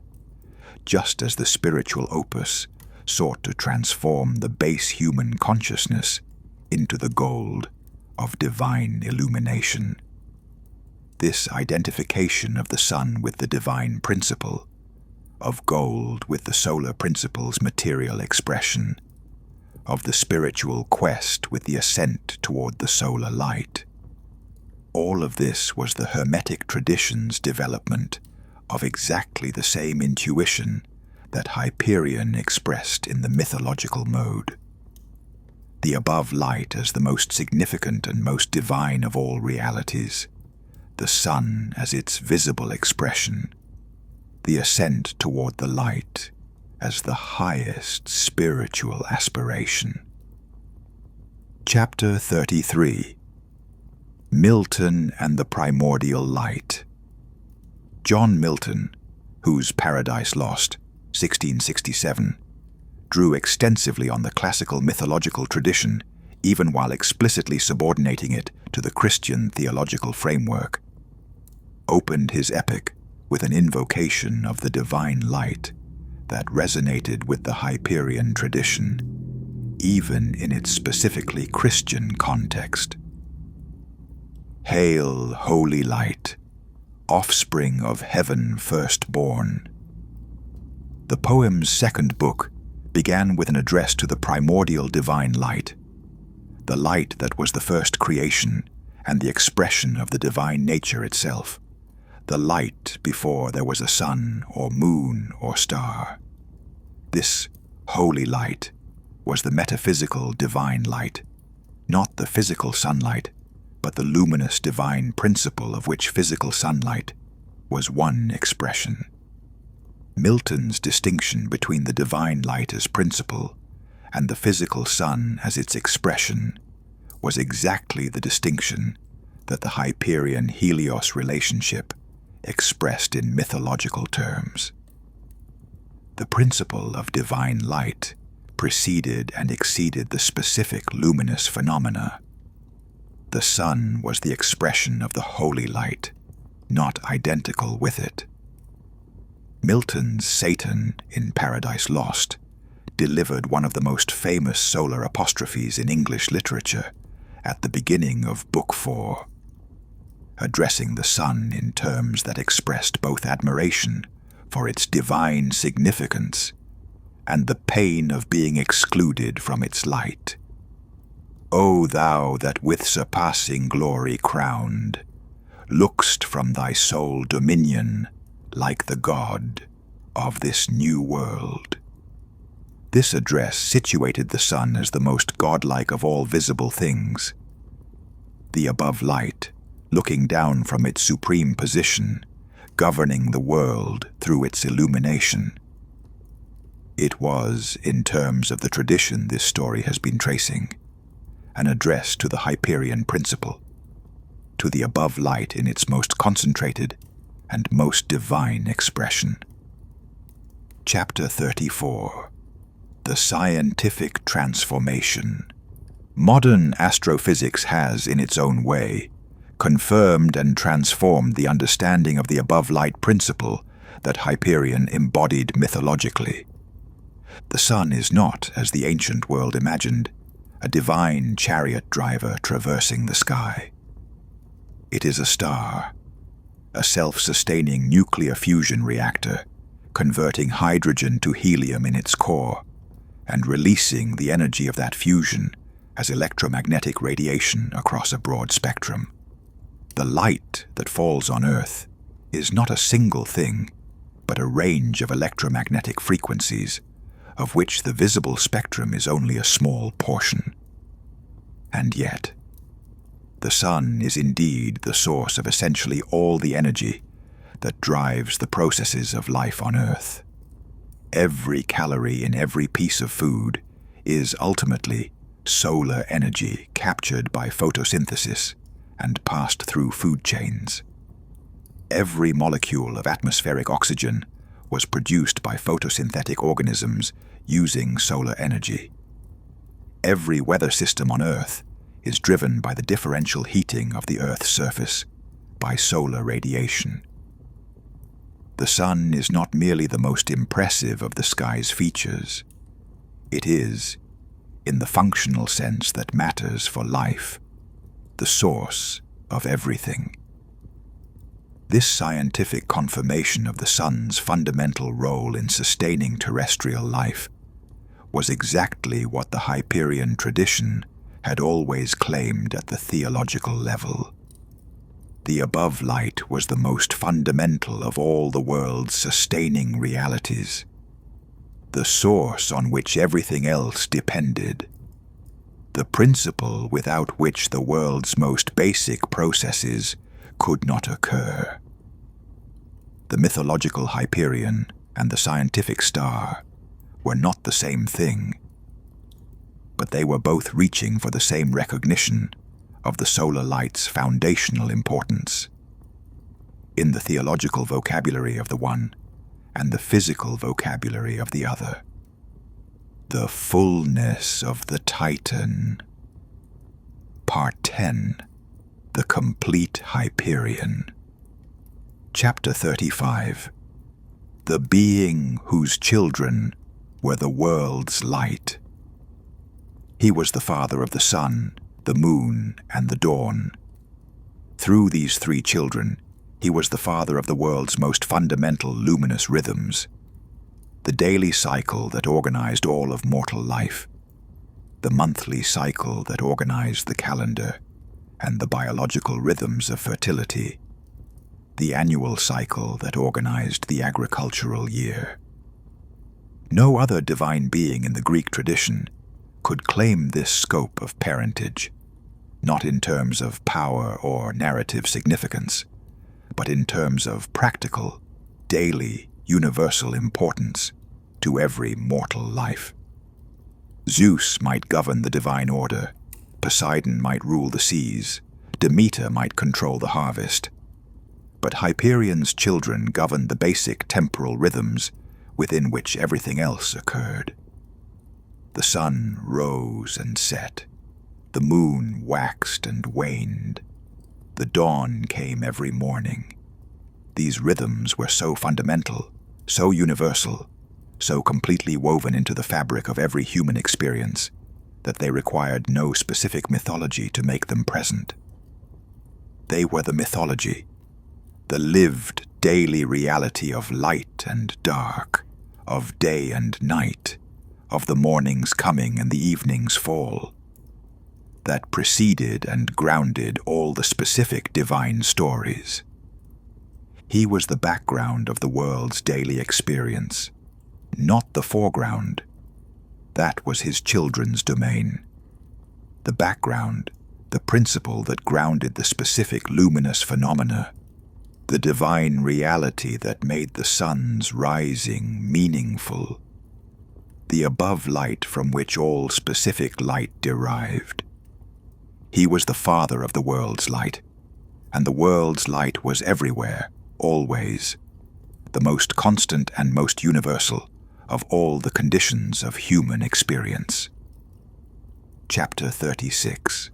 just as the spiritual opus sought to transform the base human consciousness into the gold of divine illumination. This identification of the sun with the divine principle, of gold with the solar principle's material expression, of the spiritual quest with the ascent toward the solar light. All of this was the Hermetic tradition's development of exactly the same intuition that Hyperion expressed in the mythological mode. The above light as the most significant and most divine of all realities, the sun as its visible expression, the ascent toward the light as the highest spiritual aspiration. Chapter 33. Milton and the Primordial Light. John Milton, whose Paradise Lost, 1667, drew extensively on the classical mythological tradition, even while explicitly subordinating it to the Christian theological framework, opened his epic with an invocation of the divine light that resonated with the Hyperion tradition, even in its specifically Christian context. Hail, holy light, offspring of heaven firstborn. The poem's second book began with an address to the primordial divine light, the light that was the first creation and the expression of the divine nature itself, the light before there was a sun or moon or star. This holy light was the metaphysical divine light, not the physical sunlight, but the luminous divine principle of which physical sunlight was one expression. Milton's distinction between the divine light as principle and the physical sun as its expression was exactly the distinction that the Hyperion-Helios relationship expressed in mythological terms. The principle of divine light preceded and exceeded the specific luminous phenomena. The sun was the expression of the holy light, not identical with it. Milton's Satan in Paradise Lost delivered one of the most famous solar apostrophes in English literature at the beginning of Book 4, addressing the sun in terms that expressed both admiration for its divine significance and the pain of being excluded from its light. O thou that with surpassing glory crowned, look'st from thy sole dominion like the God of this new world. This address situated the sun as the most godlike of all visible things, the above light, looking down from its supreme position, governing the world through its illumination. It was, in terms of the tradition this story has been tracing, an address to the Hyperion principle, to the above light in its most concentrated and most divine expression. Chapter 34. The Scientific Transformation. Modern astrophysics has, in its own way, confirmed and transformed the understanding of the above light principle that Hyperion embodied mythologically. The sun is not, as the ancient world imagined, a divine chariot driver traversing the sky. It is a star, a self-sustaining nuclear fusion reactor, converting hydrogen to helium in its core and releasing the energy of that fusion as electromagnetic radiation across a broad spectrum. The light that falls on Earth is not a single thing, but a range of electromagnetic frequencies, of which the visible spectrum is only a small portion. And yet, the sun is indeed the source of essentially all the energy that drives the processes of life on Earth. Every calorie in every piece of food is ultimately solar energy captured by photosynthesis and passed through food chains. Every molecule of atmospheric oxygen was produced by photosynthetic organisms using solar energy. Every weather system on Earth is driven by the differential heating of the Earth's surface by solar radiation. The sun is not merely the most impressive of the sky's features. It is, in the functional sense that matters for life, the source of everything. This scientific confirmation of the sun's fundamental role in sustaining terrestrial life was exactly what the Hyperion tradition had always claimed at the theological level. The above light was the most fundamental of all the world's sustaining realities, the source on which everything else depended, the principle without which the world's most basic processes could not occur. The mythological Hyperion and the scientific star were not the same thing, but they were both reaching for the same recognition of the solar light's foundational importance in the theological vocabulary of the one and the physical vocabulary of the other. The fullness of the Titan. Part 10. The Complete Hyperion. Chapter 35. The being whose children were the world's light. He was the father of the sun, the moon, and the dawn. Through these three children, he was the father of the world's most fundamental luminous rhythms, the daily cycle that organized all of mortal life, the monthly cycle that organized the calendar and the biological rhythms of fertility, the annual cycle that organized the agricultural year. No other divine being in the Greek tradition could claim this scope of parentage, not in terms of power or narrative significance, but in terms of practical, daily, universal importance to every mortal life. Zeus might govern the divine order, Poseidon might rule the seas, Demeter might control the harvest, but Hyperion's children governed the basic temporal rhythms within which everything else occurred. The sun rose and set, the moon waxed and waned, the dawn came every morning. These rhythms were so fundamental, so universal, so completely woven into the fabric of every human experience, that they required no specific mythology to make them present. They were the mythology, the lived daily reality of light and dark, of day and night, of the morning's coming and the evening's fall, that preceded and grounded all the specific divine stories. He was the background of the world's daily experience, not the foreground. That was his children's domain. The background, the principle that grounded the specific luminous phenomena, the divine reality that made the sun's rising meaningful, the above light from which all specific light derived. He was the father of the world's light, and the world's light was everywhere, always, the most constant and most universal of all the conditions of human experience. Chapter 36.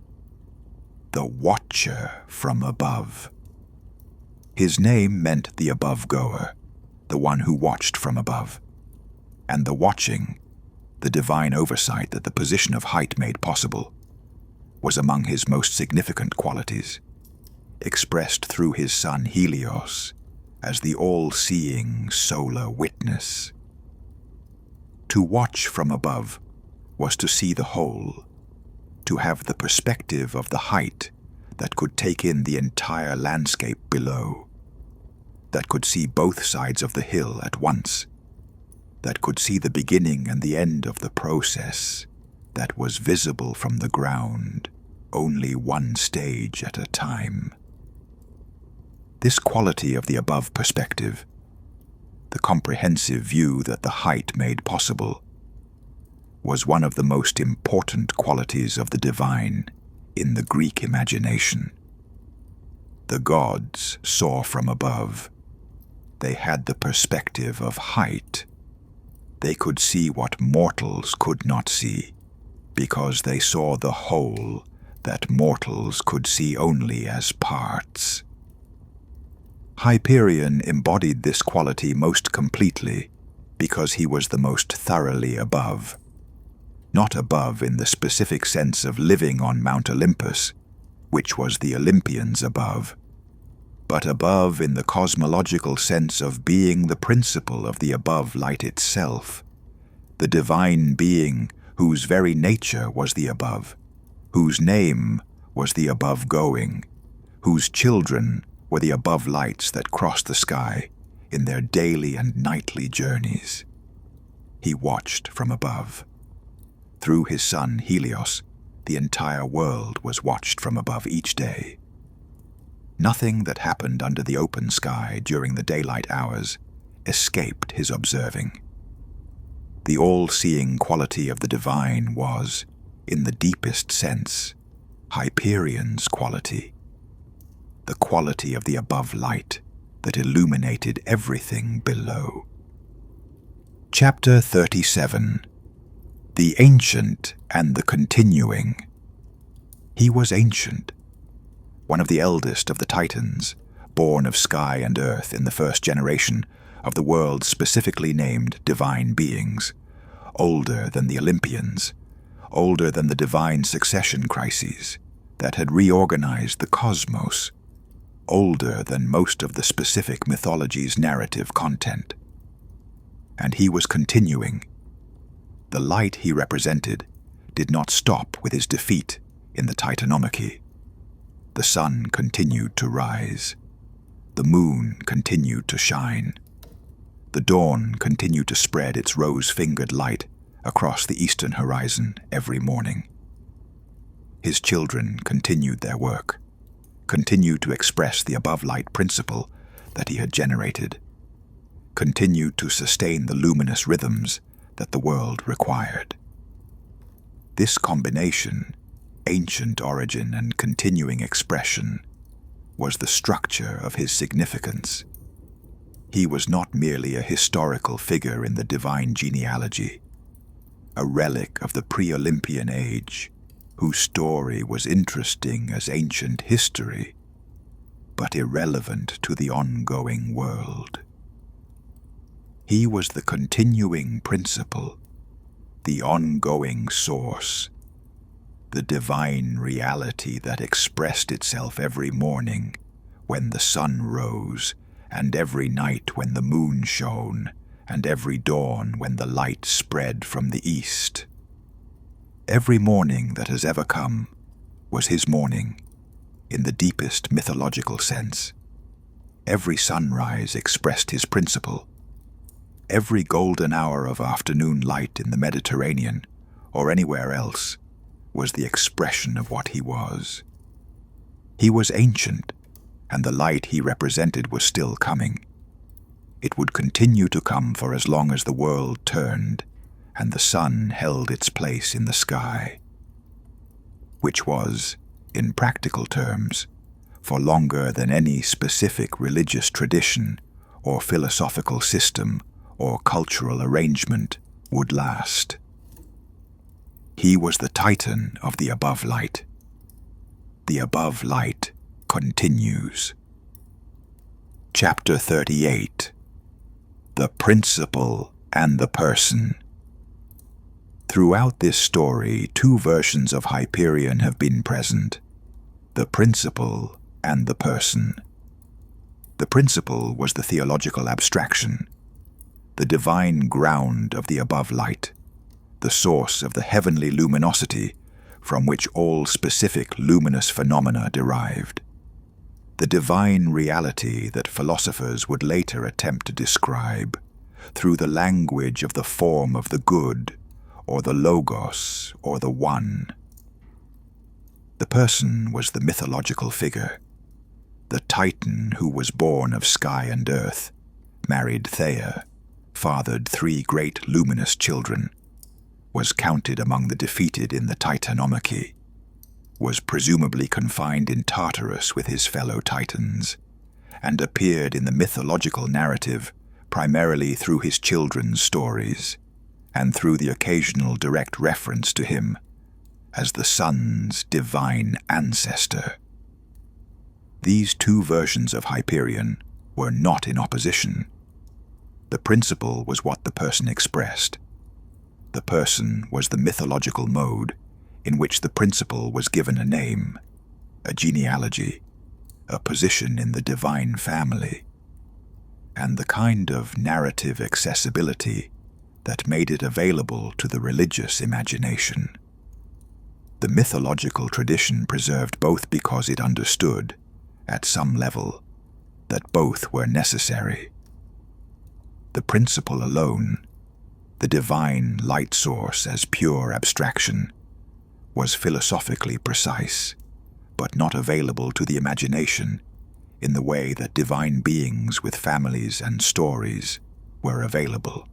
The Watcher from Above. His name meant the above-goer, the one who watched from above, and the watching, the divine oversight that the position of height made possible, was among his most significant qualities, expressed through his son Helios as the all-seeing solar witness. To watch from above was to see the whole, to have the perspective of the height that could take in the entire landscape below, that could see both sides of the hill at once, that could see the beginning and the end of the process, that was visible from the ground, only one stage at a time. This quality of the above perspective, the comprehensive view that the height made possible, was one of the most important qualities of the divine in the Greek imagination. The gods saw from above. They had the perspective of height. They could see what mortals could not see, because they saw the whole that mortals could see only as parts. Hyperion embodied this quality most completely because he was the most thoroughly above. Not above in the specific sense of living on Mount Olympus, which was the Olympians' above, but above in the cosmological sense of being the principle of the above light itself, the divine being whose very nature was the above, whose name was the above-going, whose children were the above lights that crossed the sky in their daily and nightly journeys. He watched from above. Through his son Helios, the entire world was watched from above each day. Nothing that happened under the open sky during the daylight hours escaped his observing. The all-seeing quality of the divine was, in the deepest sense, Hyperion's quality, the quality of the above light that illuminated everything below. Chapter 37. The Ancient and the Continuing. He was ancient, one of the eldest of the Titans, born of sky and earth in the first generation of the world's specifically named divine beings, older than the Olympians, older than the divine succession crises that had reorganized the cosmos, older than most of the specific mythology's narrative content. And he was continuing. The light he represented did not stop with his defeat in the Titanomachy. The sun continued to rise. The moon continued to shine. The dawn continued to spread its rose-fingered light across the eastern horizon every morning. His children continued their work, continued to express the above-light principle that he had generated, continued to sustain the luminous rhythms that the world required. This combination, ancient origin and continuing expression, was the structure of his significance. He was not merely a historical figure in the divine genealogy, a relic of the pre-Olympian age, whose story was interesting as ancient history, but irrelevant to the ongoing world. He was the continuing principle, the ongoing source, the divine reality that expressed itself every morning when the sun rose, and every night when the moon shone, and every dawn when the light spread from the east. Every morning that has ever come was his morning, in the deepest mythological sense. Every sunrise expressed his principle. Every golden hour of afternoon light in the Mediterranean, or anywhere else, was the expression of what he was. He was ancient, and the light he represented was still coming. It would continue to come for as long as the world turned and the sun held its place in the sky, which was, in practical terms, for longer than any specific religious tradition or philosophical system or cultural arrangement would last. He was the Titan of the above light. The above light continues. Chapter 38. The Principle and the Person. Throughout this story, two versions of Hyperion have been present: the principle and the person. The principle was the theological abstraction, the divine ground of the above light, the source of the heavenly luminosity from which all specific luminous phenomena derived, the divine reality that philosophers would later attempt to describe through the language of the form of the good, or the logos, or the one. The person was the mythological figure, the Titan who was born of sky and earth, married Theia, fathered 3 great luminous children, was counted among the defeated in the Titanomachy, was presumably confined in Tartarus with his fellow Titans, and appeared in the mythological narrative primarily through his children's stories, and through the occasional direct reference to him as the sun's divine ancestor. These two versions of Hyperion were not in opposition. The principle was what the person expressed. The person was the mythological mode in which the principle was given a name, a genealogy, a position in the divine family, and the kind of narrative accessibility that made it available to the religious imagination. The mythological tradition preserved both because it understood, at some level, that both were necessary. The principle alone, the divine light source as pure abstraction, was philosophically precise, but not available to the imagination in the way that divine beings with families and stories were available.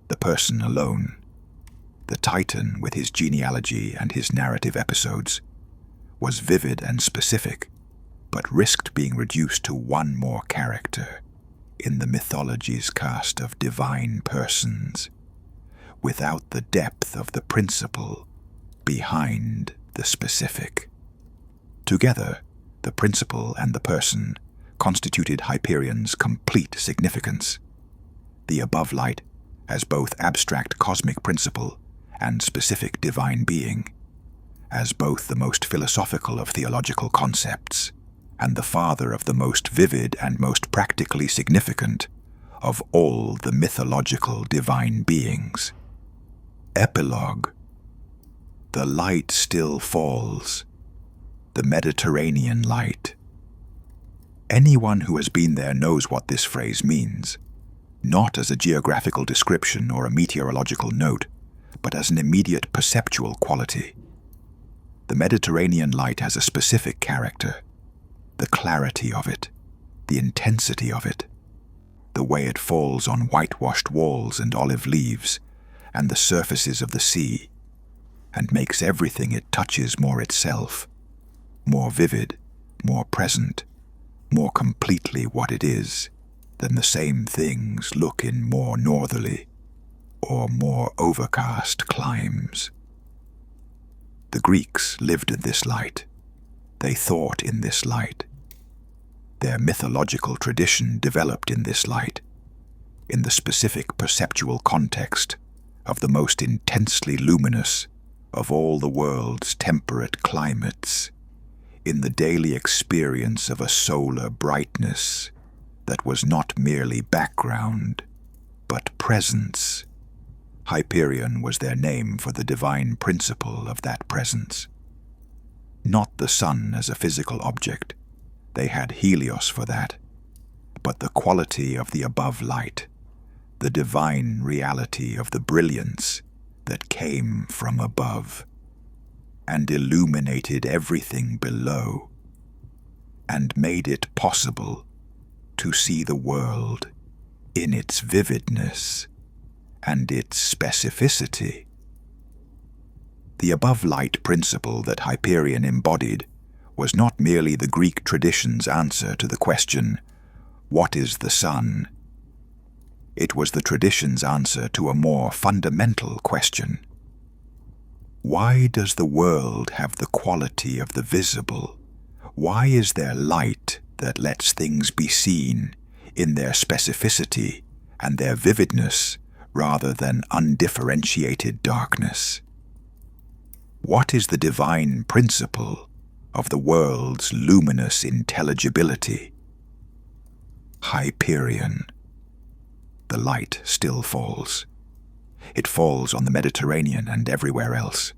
the person alone. The Titan, with his genealogy and his narrative episodes, was vivid and specific, but risked being reduced to one more character in the mythology's cast of divine persons, without the depth of the principle behind the specific. Together, the principle and the person constituted Hyperion's complete significance. The above light as both abstract cosmic principle and specific divine being, as both the most philosophical of theological concepts and the father of the most vivid and most practically significant of all the mythological divine beings. Epilogue. The light still falls, the Mediterranean light. Anyone who has been there knows what this phrase means, not as a geographical description or a meteorological note, but as an immediate perceptual quality. The Mediterranean light has a specific character, the clarity of it, the intensity of it, the way it falls on whitewashed walls and olive leaves and the surfaces of the sea, and makes everything it touches more itself, more vivid, more present, more completely what it is than the same things look in more northerly or more overcast climes. The Greeks lived in this light. They thought in this light. Their mythological tradition developed in this light, in the specific perceptual context of the most intensely luminous of all the world's temperate climates, in the daily experience of a solar brightness that was not merely background, but presence. Hyperion was their name for the divine principle of that presence. Not the sun as a physical object, they had Helios for that, but the quality of the above light, the divine reality of the brilliance that came from above, and illuminated everything below, and made it possible to see the world in its vividness and its specificity. The above light principle that Hyperion embodied was not merely the Greek tradition's answer to the question, "What is the sun?" It was the tradition's answer to a more fundamental question. Why does the world have the quality of the visible? Why is there light that lets things be seen in their specificity and their vividness rather than undifferentiated darkness? What is the divine principle of the world's luminous intelligibility? Hyperion. The light still falls. It falls on the Mediterranean and everywhere else.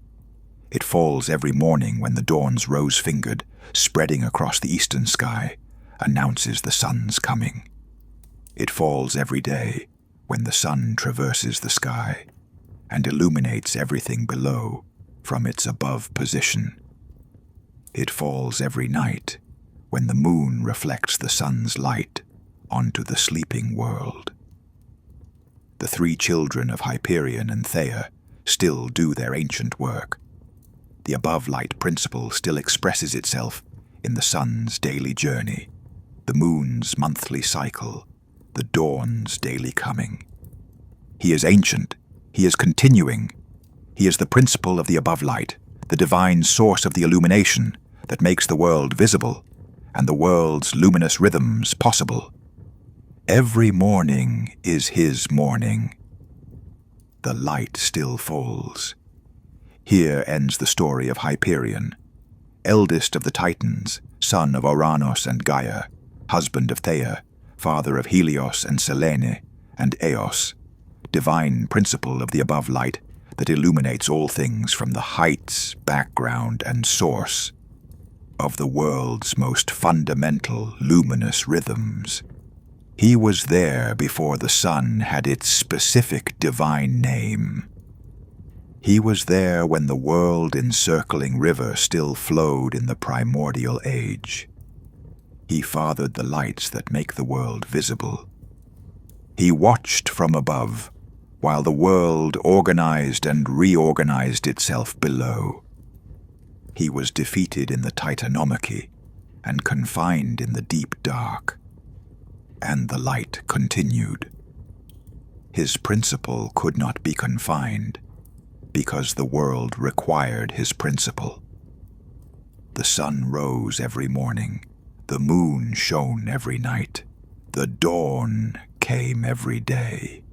It falls every morning when the dawn's rose-fingered, spreading across the eastern sky, announces the sun's coming. It falls every day when the sun traverses the sky and illuminates everything below from its above position. It falls every night when the moon reflects the sun's light onto the sleeping world. The three children of Hyperion and Theia still do their ancient work. The above light principle still expresses itself in the sun's daily journey, the moon's monthly cycle, the dawn's daily coming. He is ancient, he is continuing, he is the principle of the above light, the divine source of the illumination that makes the world visible and the world's luminous rhythms possible. Every morning is his morning. The light still falls. Here ends the story of Hyperion, eldest of the Titans, son of Ouranos and Gaia, husband of Theia, father of Helios and Selene and Eos, divine principle of the above light that illuminates all things from the heights, background, and source of the world's most fundamental luminous rhythms. He was there before the sun had its specific divine name. He was there when the world-encircling river still flowed in the primordial age. He fathered the lights that make the world visible. He watched from above while the world organized and reorganized itself below. He was defeated in the Titanomachy and confined in the deep dark. And the light continued. His principle could not be confined, because the world required his principle. The sun rose every morning, the moon shone every night, the dawn came every day.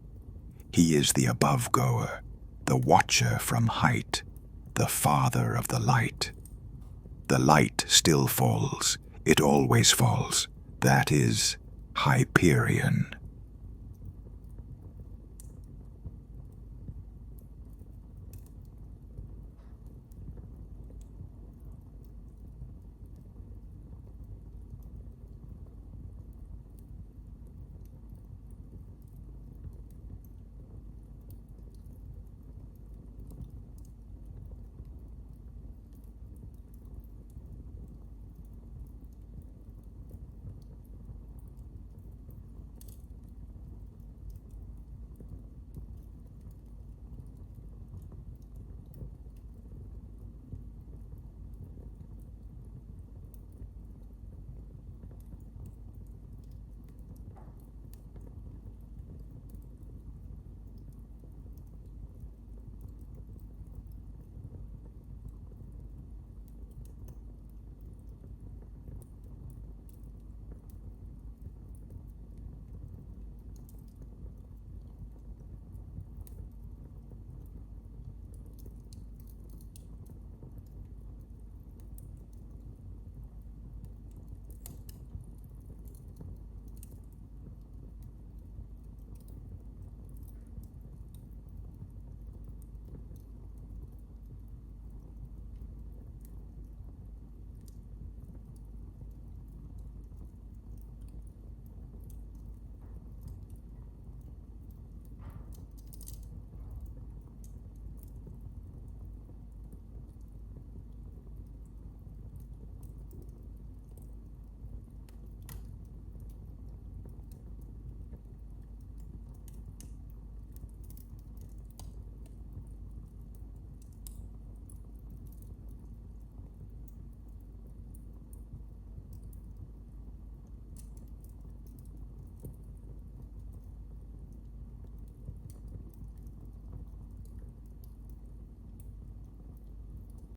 He is the above-goer, the watcher from height, the father of the light. The light still falls, it always falls, that is Hyperion.